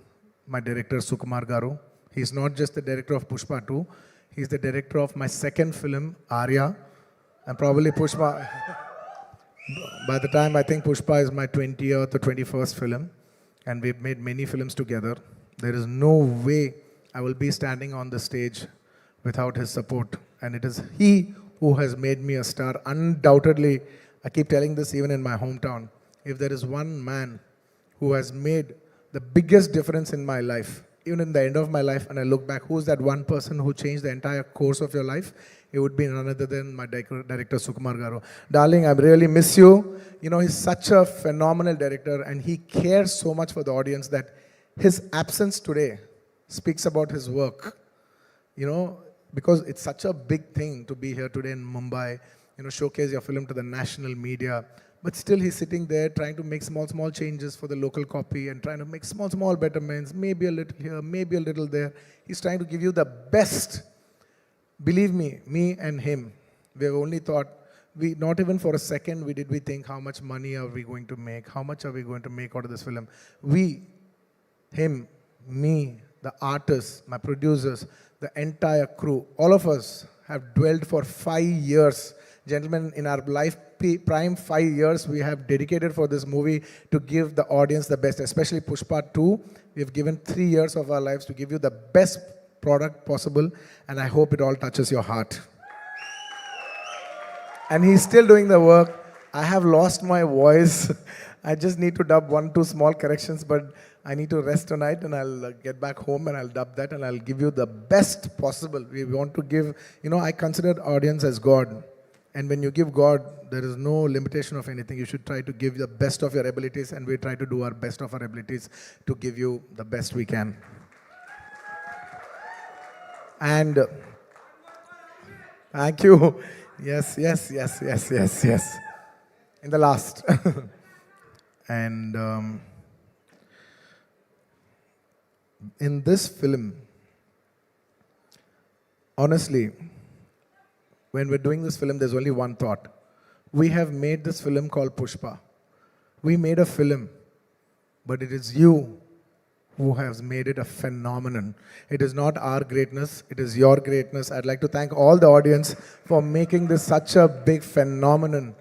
my director, Sukumar Garu. He's not just the director of Pushpa 2. He's the director of my second film, Arya. And probably Pushpa, by the time I think Pushpa is my 20th or 21st film. And we've made many films together. There is no way I will be standing on the stage without his support. And it is he who has made me a star. Undoubtedly, I keep telling this even in my hometown. If there is one man who has made the biggest difference in my life, even in the end of my life, and I look back, who's that one person who changed the entire course of your life? It would be none other than my director, Sukumar Garu. Darling, I really miss you. You know, he's such a phenomenal director and he cares so much for the audience that his absence today speaks about his work. You know, because it's such a big thing to be here today in Mumbai, you know, showcase your film to the national media. But still he's sitting there trying to make small changes for the local copy and trying to make small betterments, maybe a little here, maybe a little there. He's trying to give you the best. Believe me and him, we have only thought, not even for a second we think how much money are we going to make, how much are we going to make out of this film. We, him, me, the artists, my producers, the entire crew, all of us have dwelled for 5 years. Gentlemen, in our life prime 5 years, we have dedicated for this movie to give the audience the best, especially Pushpa 2. We have given 3 years of our lives to give you the best product possible, and I hope it all touches your heart. And he's still doing the work. I have lost my voice. I just need to dub 1-2 small corrections, but I need to rest tonight and I'll get back home and I'll dub that and I'll give you the best possible. We want to give, you know, I consider audience as God. And when you give God, there is no limitation of anything. You should try to give the best of your abilities, and we try to do our best of our abilities to give you the best we can. And thank you. Yes. In the last. And in this film, honestly, when we're doing this film, there's only one thought. We have made this film called Pushpa. We made a film, but it is you who has made it a phenomenon. It is not our greatness, it is your greatness. I'd like to thank all the audience for making this such a big phenomenon.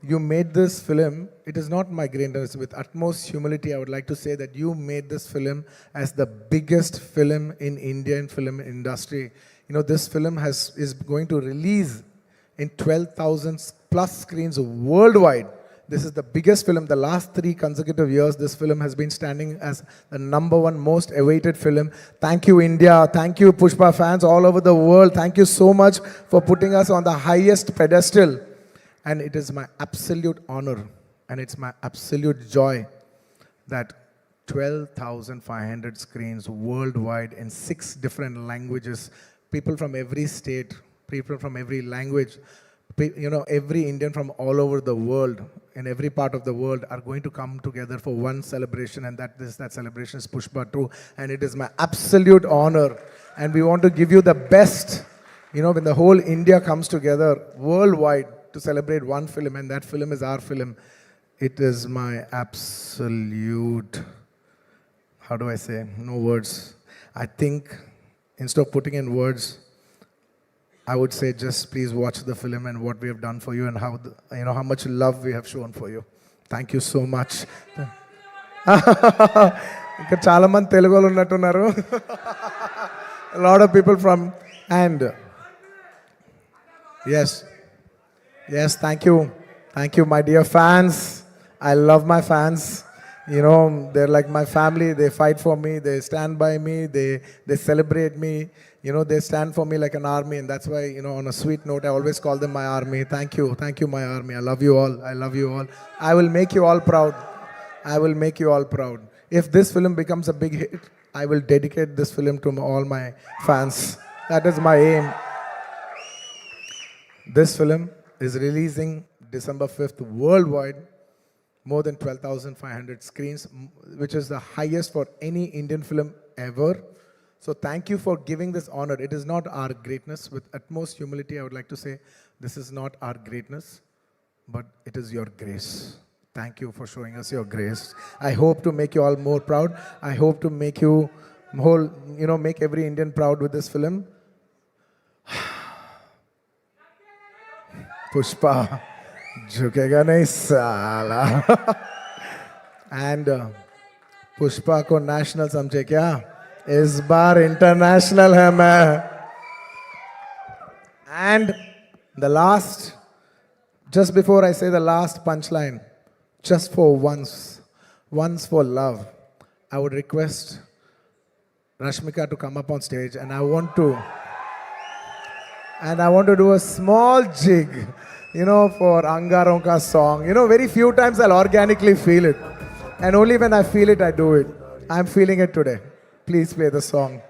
You made this film, it is not my greatness. With utmost humility, I would like to say that you made this film as the biggest film in Indian film industry. You know, this film is going to release in 12,000 plus screens worldwide. This is the biggest film. The last 3 consecutive years, this film has been standing as the #1 most awaited film. Thank you, India. Thank you, Pushpa fans all over the world. Thank you so much for putting us on the highest pedestal. And it is my absolute honor and it's my absolute joy that 12,500 screens worldwide in 6 different languages, people from every state, people from every language, every Indian from all over the world, in every part of the world, are going to come together for one celebration, and that celebration is Pushpa 2. And it is my absolute honor. And we want to give you the best, when the whole India comes together worldwide to celebrate one film, and that film is our film. It is my absolute, how do I say, no words. I think instead of putting in words, I would say just please watch the film and what we have done for you and how how much love we have shown for you. Thank you so much. ఇంకా చాలా మంది తెలుగు వాళ్ళు ఉన్నట్టున్నారు. A lot of people from and yes, thank you my dear fans. I love my fans. They're like my family. They fight for me. They stand by me. They celebrate me. They stand for me like an army, and that's why, on a sweet note, I always call them my army. Thank you, my army. I love you all. I will make you all proud. If this film becomes a big hit, I will dedicate this film to all my fans. That is my aim. This film is releasing December 5th worldwide, more than 12,500 screens, which is the highest for any Indian film ever. So thank you for giving this honor. It is not our greatness. With utmost humility, I would like to say, this is not our greatness, but it is your grace. Thank you for showing us your grace. I hope to make you all more proud. I hope to make you make every Indian proud with this film. Pushpa, झुकेगा नहीं साला. And Pushpa को national समझे क्या? इस बार international है मैं. And the last, just before I say the last punchline, just for once for love, I would request Rashmika to come up on stage, and I want to do a small jig, for Angaron ka song. Very few times I'll organically feel it, and only when I feel it, I do it. I'm feeling it today. Please play the song.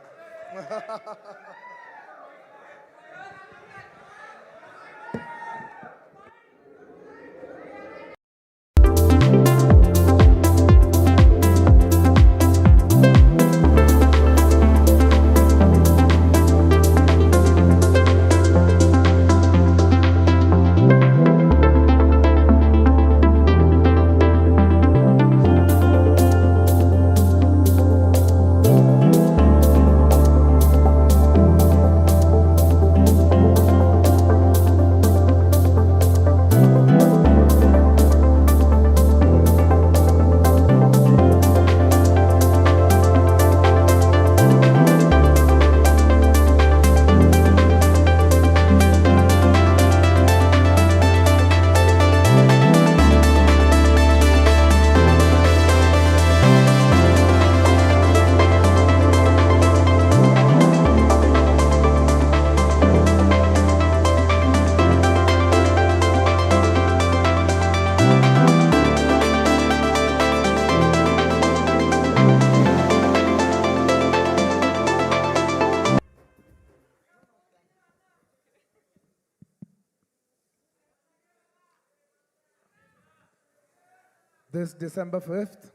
This December 5th,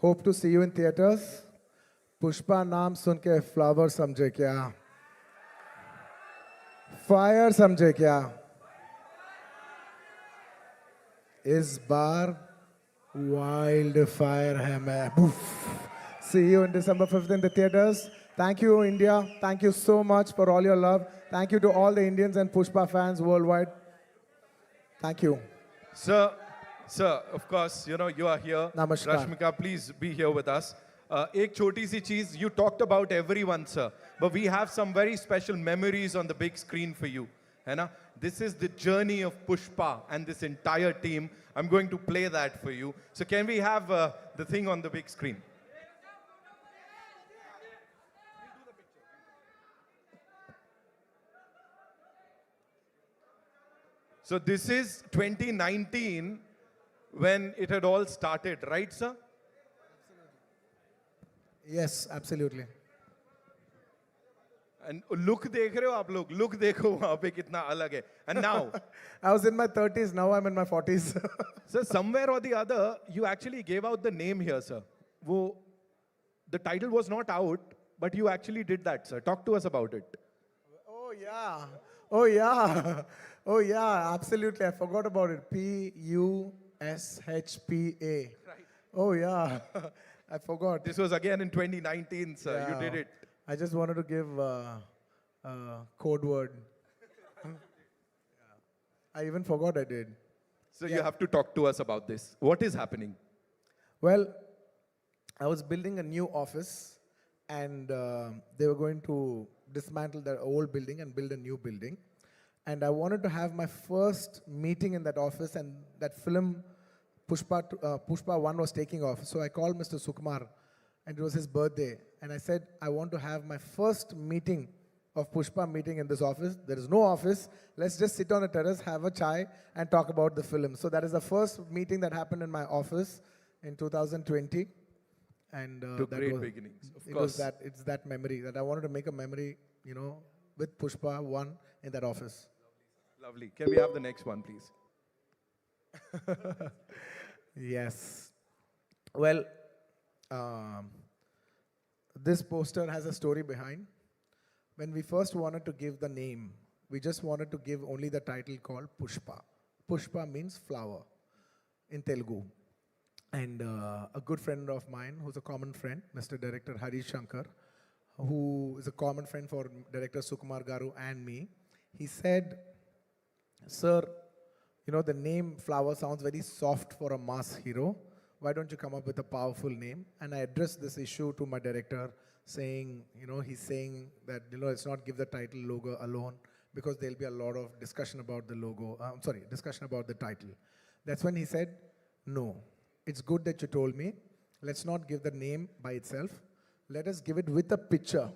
hope to see you in theaters. Pushpa naam sun ke flower samjhe kya? Fire samjhe kya? Is bar wildfire hai main. Poof. See you in December 5th in the theaters. Thank you, India. Thank you so much for all your love. Thank you to all the Indians and Pushpa fans worldwide. Thank you. Sir, of course, you are here. Namaskar. Rashmika, please be here with us. Ek choti si cheez, you talked about everyone, sir. But we have some very special memories on the big screen for you. Hai na? This is the journey of Pushpa and this entire team. I'm going to play that for you. So can we have the thing on the big screen? So this is 2019 when it had all started, right, sir? Yes, absolutely. And look देख रहे हो आप लोग, look देखो वहाँ पे कितना अलग है. And now, I was in my 30s, now I'm in my 40s. sir, somewhere or the other, you actually gave out the name here, sir. वो, the title was not out, but you actually did that, sir. Talk to us about it. Oh, yeah. Oh, yeah. Oh, yeah, absolutely. I forgot about it. Pushpa. Right. Oh, yeah. I forgot. This was again in 2019, sir. You Yeah. did it. I just wanted to give code word. Yeah. I even forgot I did. So you have to talk to us about this. What is happening? Well, I was building a new office, and they were going to dismantle their old building and build a new building. And I wanted to have my first meeting in that office, and that film Pushpa 1 was taking off. So I called Mr. Sukumar, and it was his birthday. And I said, I want to have my first meeting of Pushpa meeting in this office. There is no office. Let's just sit on a terrace, have a chai, and talk about the film. So that is the first meeting that happened in my office in 2020. And To that great was, beginnings, of it course. was that, it's that memory that I wanted to make a memory, you know, with Pushpa 1 in that office. Lovely. Can we have the next one, please? Yes. Well, this poster has a story behind. When we first wanted to give the name, we just wanted to give only the title called Pushpa. Pushpa means flower in Telugu. And a good friend of mine, who's a common friend, Mr. Director Harish Shankar, who is a common friend for Director Sukumar Garu and me, he said, "Sir, you know, the name Flower sounds very soft for a mass hero. Why don't you come up with a powerful name?" And I addressed this issue to my director, saying, you know, he's saying that, you know, let's not give the title logo alone, because there'll be a lot of discussion about the logo, discussion about the title. That's when he said, no, it's good that you told me. Let's not give the name by itself. Let us give it with a picture.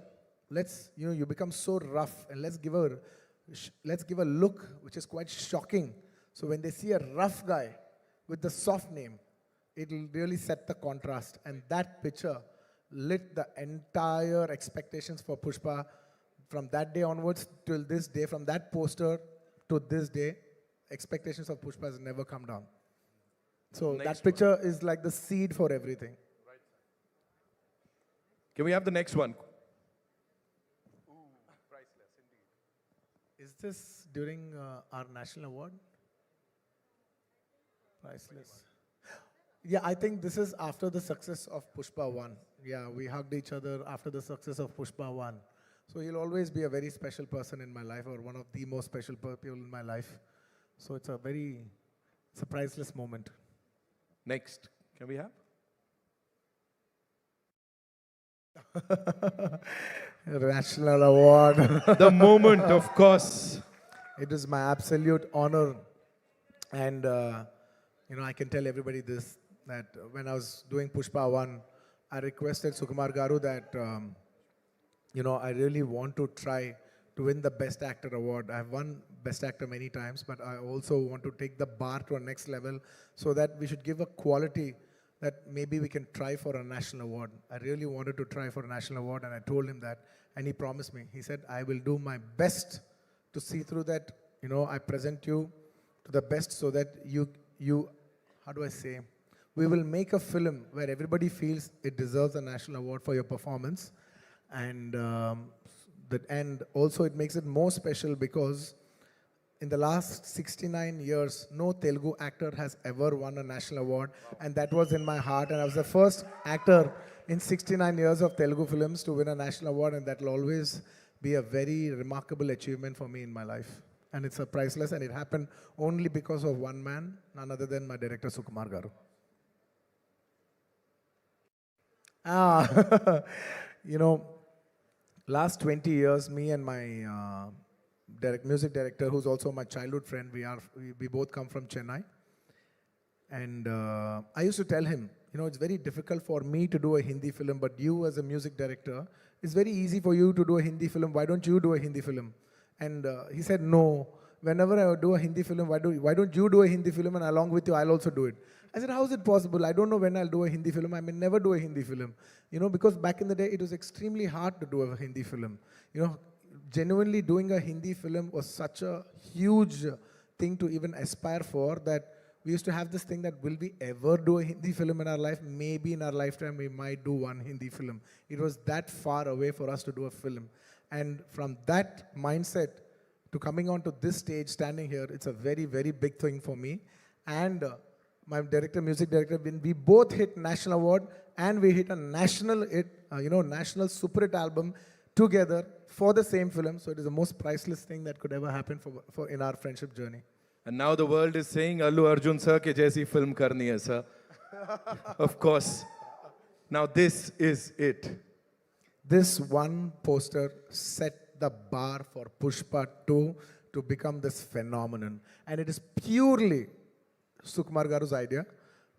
Let's, you know, you become so rough, and let's give a look which is quite shocking. So when they see a rough guy with the soft name, it'll really set the contrast. And that picture lit the entire expectations for Pushpa from that day onwards till this day. From that poster to this day, expectations of Pushpa has never come down. So Next that picture is like the seed for everything. Can we have the next one? Is this during our national award? Priceless. Yeah, I think this is after the success of Pushpa 1. Yeah, we hugged each other after the success of Pushpa 1. So he'll always be a very special person in my life, or one of the most special people in my life. So it's a priceless moment. Next. Can we have? National award. The moment, of course. It is my absolute honor. And, you know, I can tell everybody this, that when I was doing Pushpa 1, I requested Sukumar Garu that, you know, I really want to try to win the Best Actor award. I've won Best Actor many times, but I also want to take the bar to a next level, so that we should give a quality that maybe we can try for a national award. I really wanted to try for a national award, and I told him that, and he promised me. He said, I will do my best to see through that, you know, I present you to the best, so that you, how do I say, we will make a film where everybody feels it deserves a national award for your performance. And also it makes it more special because in the last 69 years, no Telugu actor has ever won a national award. And that was in my heart. And I was the first actor in 69 years of Telugu films to win a national award. And that will always be a very remarkable achievement for me in my life. And it's a priceless, and it happened only because of one man, none other than my director, Sukumar Garu. You know, last 20 years, me and my music director, who's also my childhood friend, we both come from Chennai. And I used to tell him, you know, it's very difficult for me to do a Hindi film, but you as a music director, it's very easy for you to do a Hindi film. Why don't you do a Hindi film? And he said, no, whenever I do a Hindi film, why don't you do a Hindi film, and along with you, I'll also do it. I said, how is it possible? I don't know when I'll do a Hindi film. I may never do a Hindi film. You know, because back in the day, it was extremely hard to do a Hindi film. You know, genuinely doing a Hindi film was such a huge thing to even aspire for that we used to have this thing that will we ever do a Hindi film in our life? Maybe in our lifetime we might do one Hindi film. It was that far away for us to do a film. And from that mindset to coming onto this stage, standing here, it's a very, very big thing for me. And my director, music director, when we both hit national award and we hit a national hit, national super hit album together for the same film. So it is the most priceless thing that could ever happen for in our friendship journey. And now the world is saying, Allu Arjun sir ke jaisi film karni hai, sir. Of course. Now this is it. This one poster set the bar for Pushpa 2 to become this phenomenon. And it is purely Sukumar Garu's idea.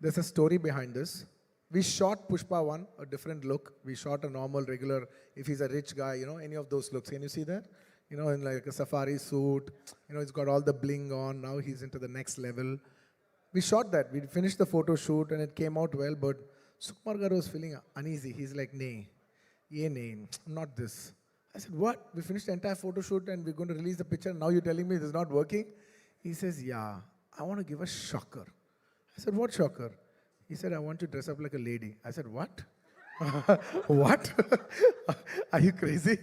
There's a story behind this. We shot Pushpa 1, a different look. We shot a normal, regular, if he's a rich guy, any of those looks. Can you see that? In like a safari suit. He's got all the bling on. Now he's into the next level. We shot that. We finished the photo shoot and it came out well, but Sukumar Garu was feeling uneasy. He's like, nay, not this. I said, what? We finished the entire photo shoot and we're going to release the picture. Now you're telling me this is not working? He says, yeah, I want to give a shocker. I said, what shocker? He said, I want to dress up like a lady. I said, what? What? Are you crazy?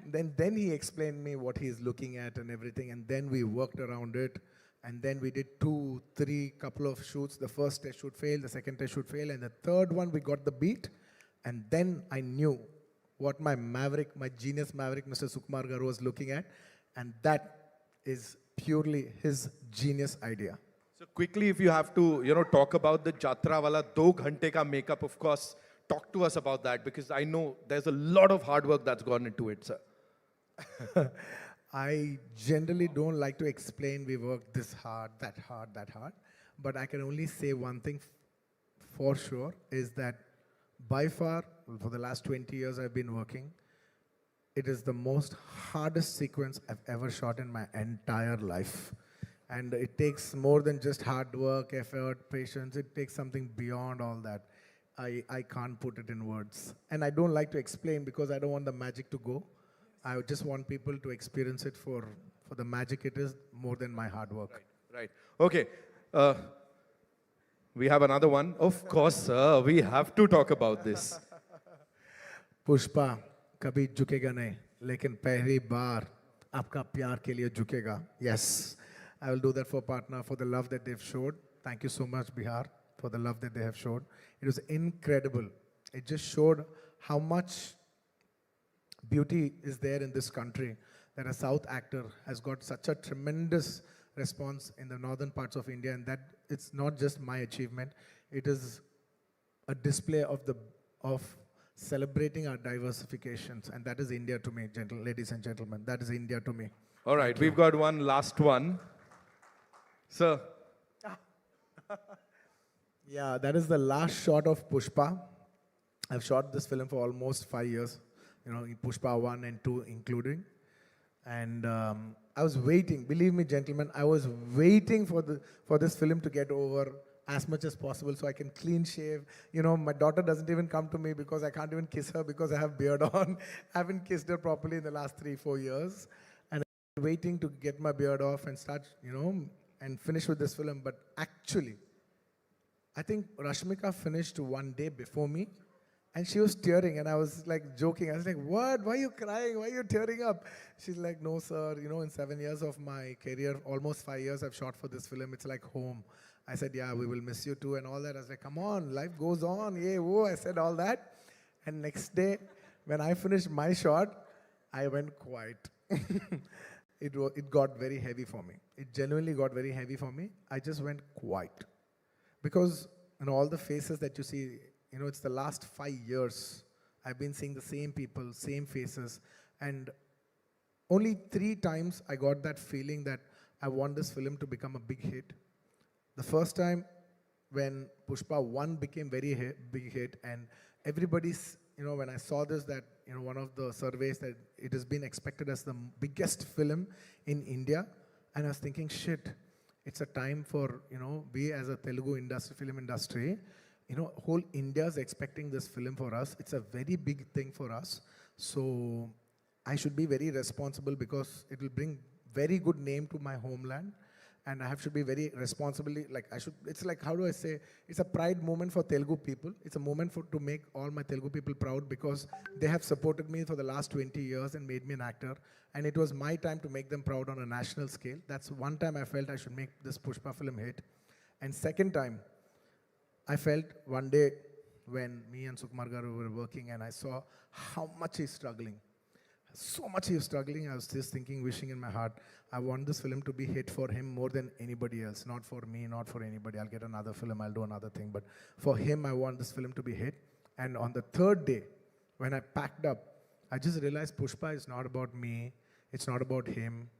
Then he explained me what he's looking at and everything, and then we worked around it, and then we did 2, 3 couple of shoots. The first test shoot failed, the second test shoot failed, and the third one we got the beat, and then I knew what my genius maverick, Mr. Sukumar Garu was looking at, and that is purely his genius idea. So quickly, if you have to, talk about the Jatra wala 2 ghante ka makeup, of course, talk to us about that, because I know there's a lot of hard work that's gone into it, sir. I generally don't like to explain we worked this hard, that hard, that hard. But I can only say one thing for sure is that by far, for the last 20 years I've been working, it is the most hardest sequence I've ever shot in my entire life. And it takes more than just hard work, effort, patience. It takes something beyond all that. I can't put it in words. And I don't like to explain because I don't want the magic to go. I just want people to experience it for the magic it is more than my hard work. Right. Okay. We have another one. Of course, sir. We have to talk about this. Pushpa कभी झुकेगा नहीं, लेकिन पहली बार आपका प्यार के लिए झुकेगा. Yes, I will do that for partner, for the love that they've showed. Thank you so much, Bihar, for the love that they have showed. It was incredible. It just showed how much beauty is there in this country, that a South actor has got such a tremendous response in the northern parts of India, and that it's not just my achievement, it is a display of celebrating our diversifications, and that is India to me, ladies and gentlemen. That is India to me. All right, we've got one last one. Sir. Yeah, that is the last shot of Pushpa. I've shot this film for almost 5 years, in Pushpa 1 and 2 including. And I was waiting, believe me, gentlemen, I was waiting for this film to get over as much as possible so I can clean shave. My daughter doesn't even come to me because I can't even kiss her because I have beard on. I haven't kissed her properly in the last 3-4 years. And I'm waiting to get my beard off and start, and finish with this film. But actually, I think Rashmika finished one day before me. And she was tearing, and I was like joking. I was like, what? Why are you crying? Why are you tearing up? She's like, no, sir. In 7 years of my career, almost 5 years I've shot for this film. It's like home. I said, yeah, we will miss you too and all that. I was like, come on, life goes on. Yeah, whoa. I said all that. And next day, when I finished my shot, I went quiet. It got very heavy for me. It genuinely got very heavy for me. I just went quiet. Because all the faces that you see, it's the last 5 years. I've been seeing the same people, same faces. And only 3 times I got that feeling that I want this film to become a big hit. The first time when Pushpa 1 became very big hit, and everybody's, when I saw this, that, one of the surveys that it has been expected as the biggest film in India, and I was thinking, shit, it's a time for, we as a Telugu film industry, whole India is expecting this film for us. It's a very big thing for us. So I should be very responsible because it will bring very good name to my homeland. And I should be very responsibly, it's like, how do I say, it's a pride moment for Telugu people. It's a moment to make all my Telugu people proud because they have supported me for the last 20 years and made me an actor. And it was my time to make them proud on a national scale. That's one time I felt I should make this Pushpa film hit. And second time, I felt one day when me and Sukumar Garu were working and I saw how much he's struggling. So much he was struggling, I was just thinking, wishing in my heart, I want this film to be hit for him more than anybody else. Not for me, not for anybody. I'll get another film, I'll do another thing. But for him, I want this film to be hit. And on the third day, when I packed up, I just realized Pushpa is not about me. It's not about him.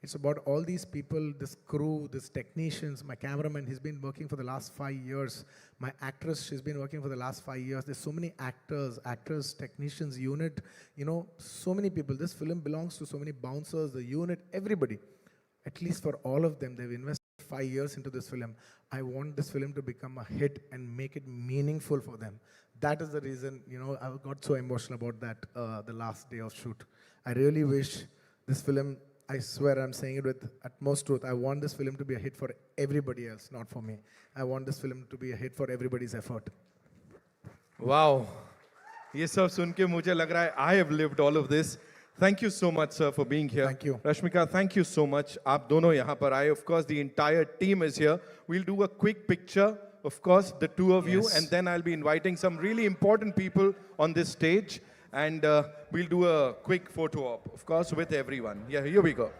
It's about all these people, this crew, these technicians, my cameraman, he's been working for the last 5 years. My actress, she's been working for the last 5 years. There's so many actors, technicians, unit, so many people. This film belongs to so many bouncers, the unit, everybody. At least for all of them, they've invested 5 years into this film. I want this film to become a hit and make it meaningful for them. That is the reason, I got so emotional about that the last day of shoot. I really wish this film, I swear I'm saying it with utmost truth. I want this film to be a hit for everybody else, not for me. I want this film to be a hit for everybody's effort. Wow. ये सब सुन के मुझे लग रहा है I have lived all of this. Thank you so much, sir, for being here. Thank you. Rashmika, thank you so much. आप दोनों यहाँ पर आए. Of course, the entire team is here. We'll do a quick picture, of course, the two of you, and then I'll be inviting some really important people on this stage. And we'll do a quick photo op, of course, with everyone. Yeah, here we go.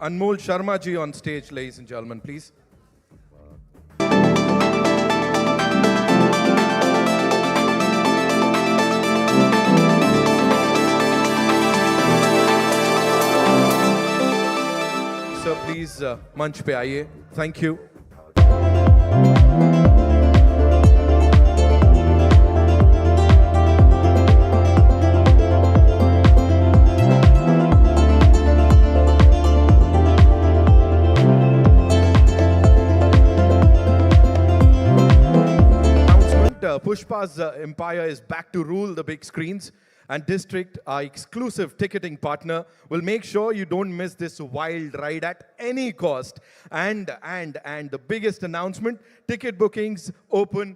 Anmol Sharma ji on stage, ladies and gentlemen, please. Sir, please, manch pe aaiye. Thank you. Pushpa's empire is back to rule the big screens, and District, our exclusive ticketing partner, will make sure you don't miss this wild ride at any cost. And the biggest announcement, ticket bookings open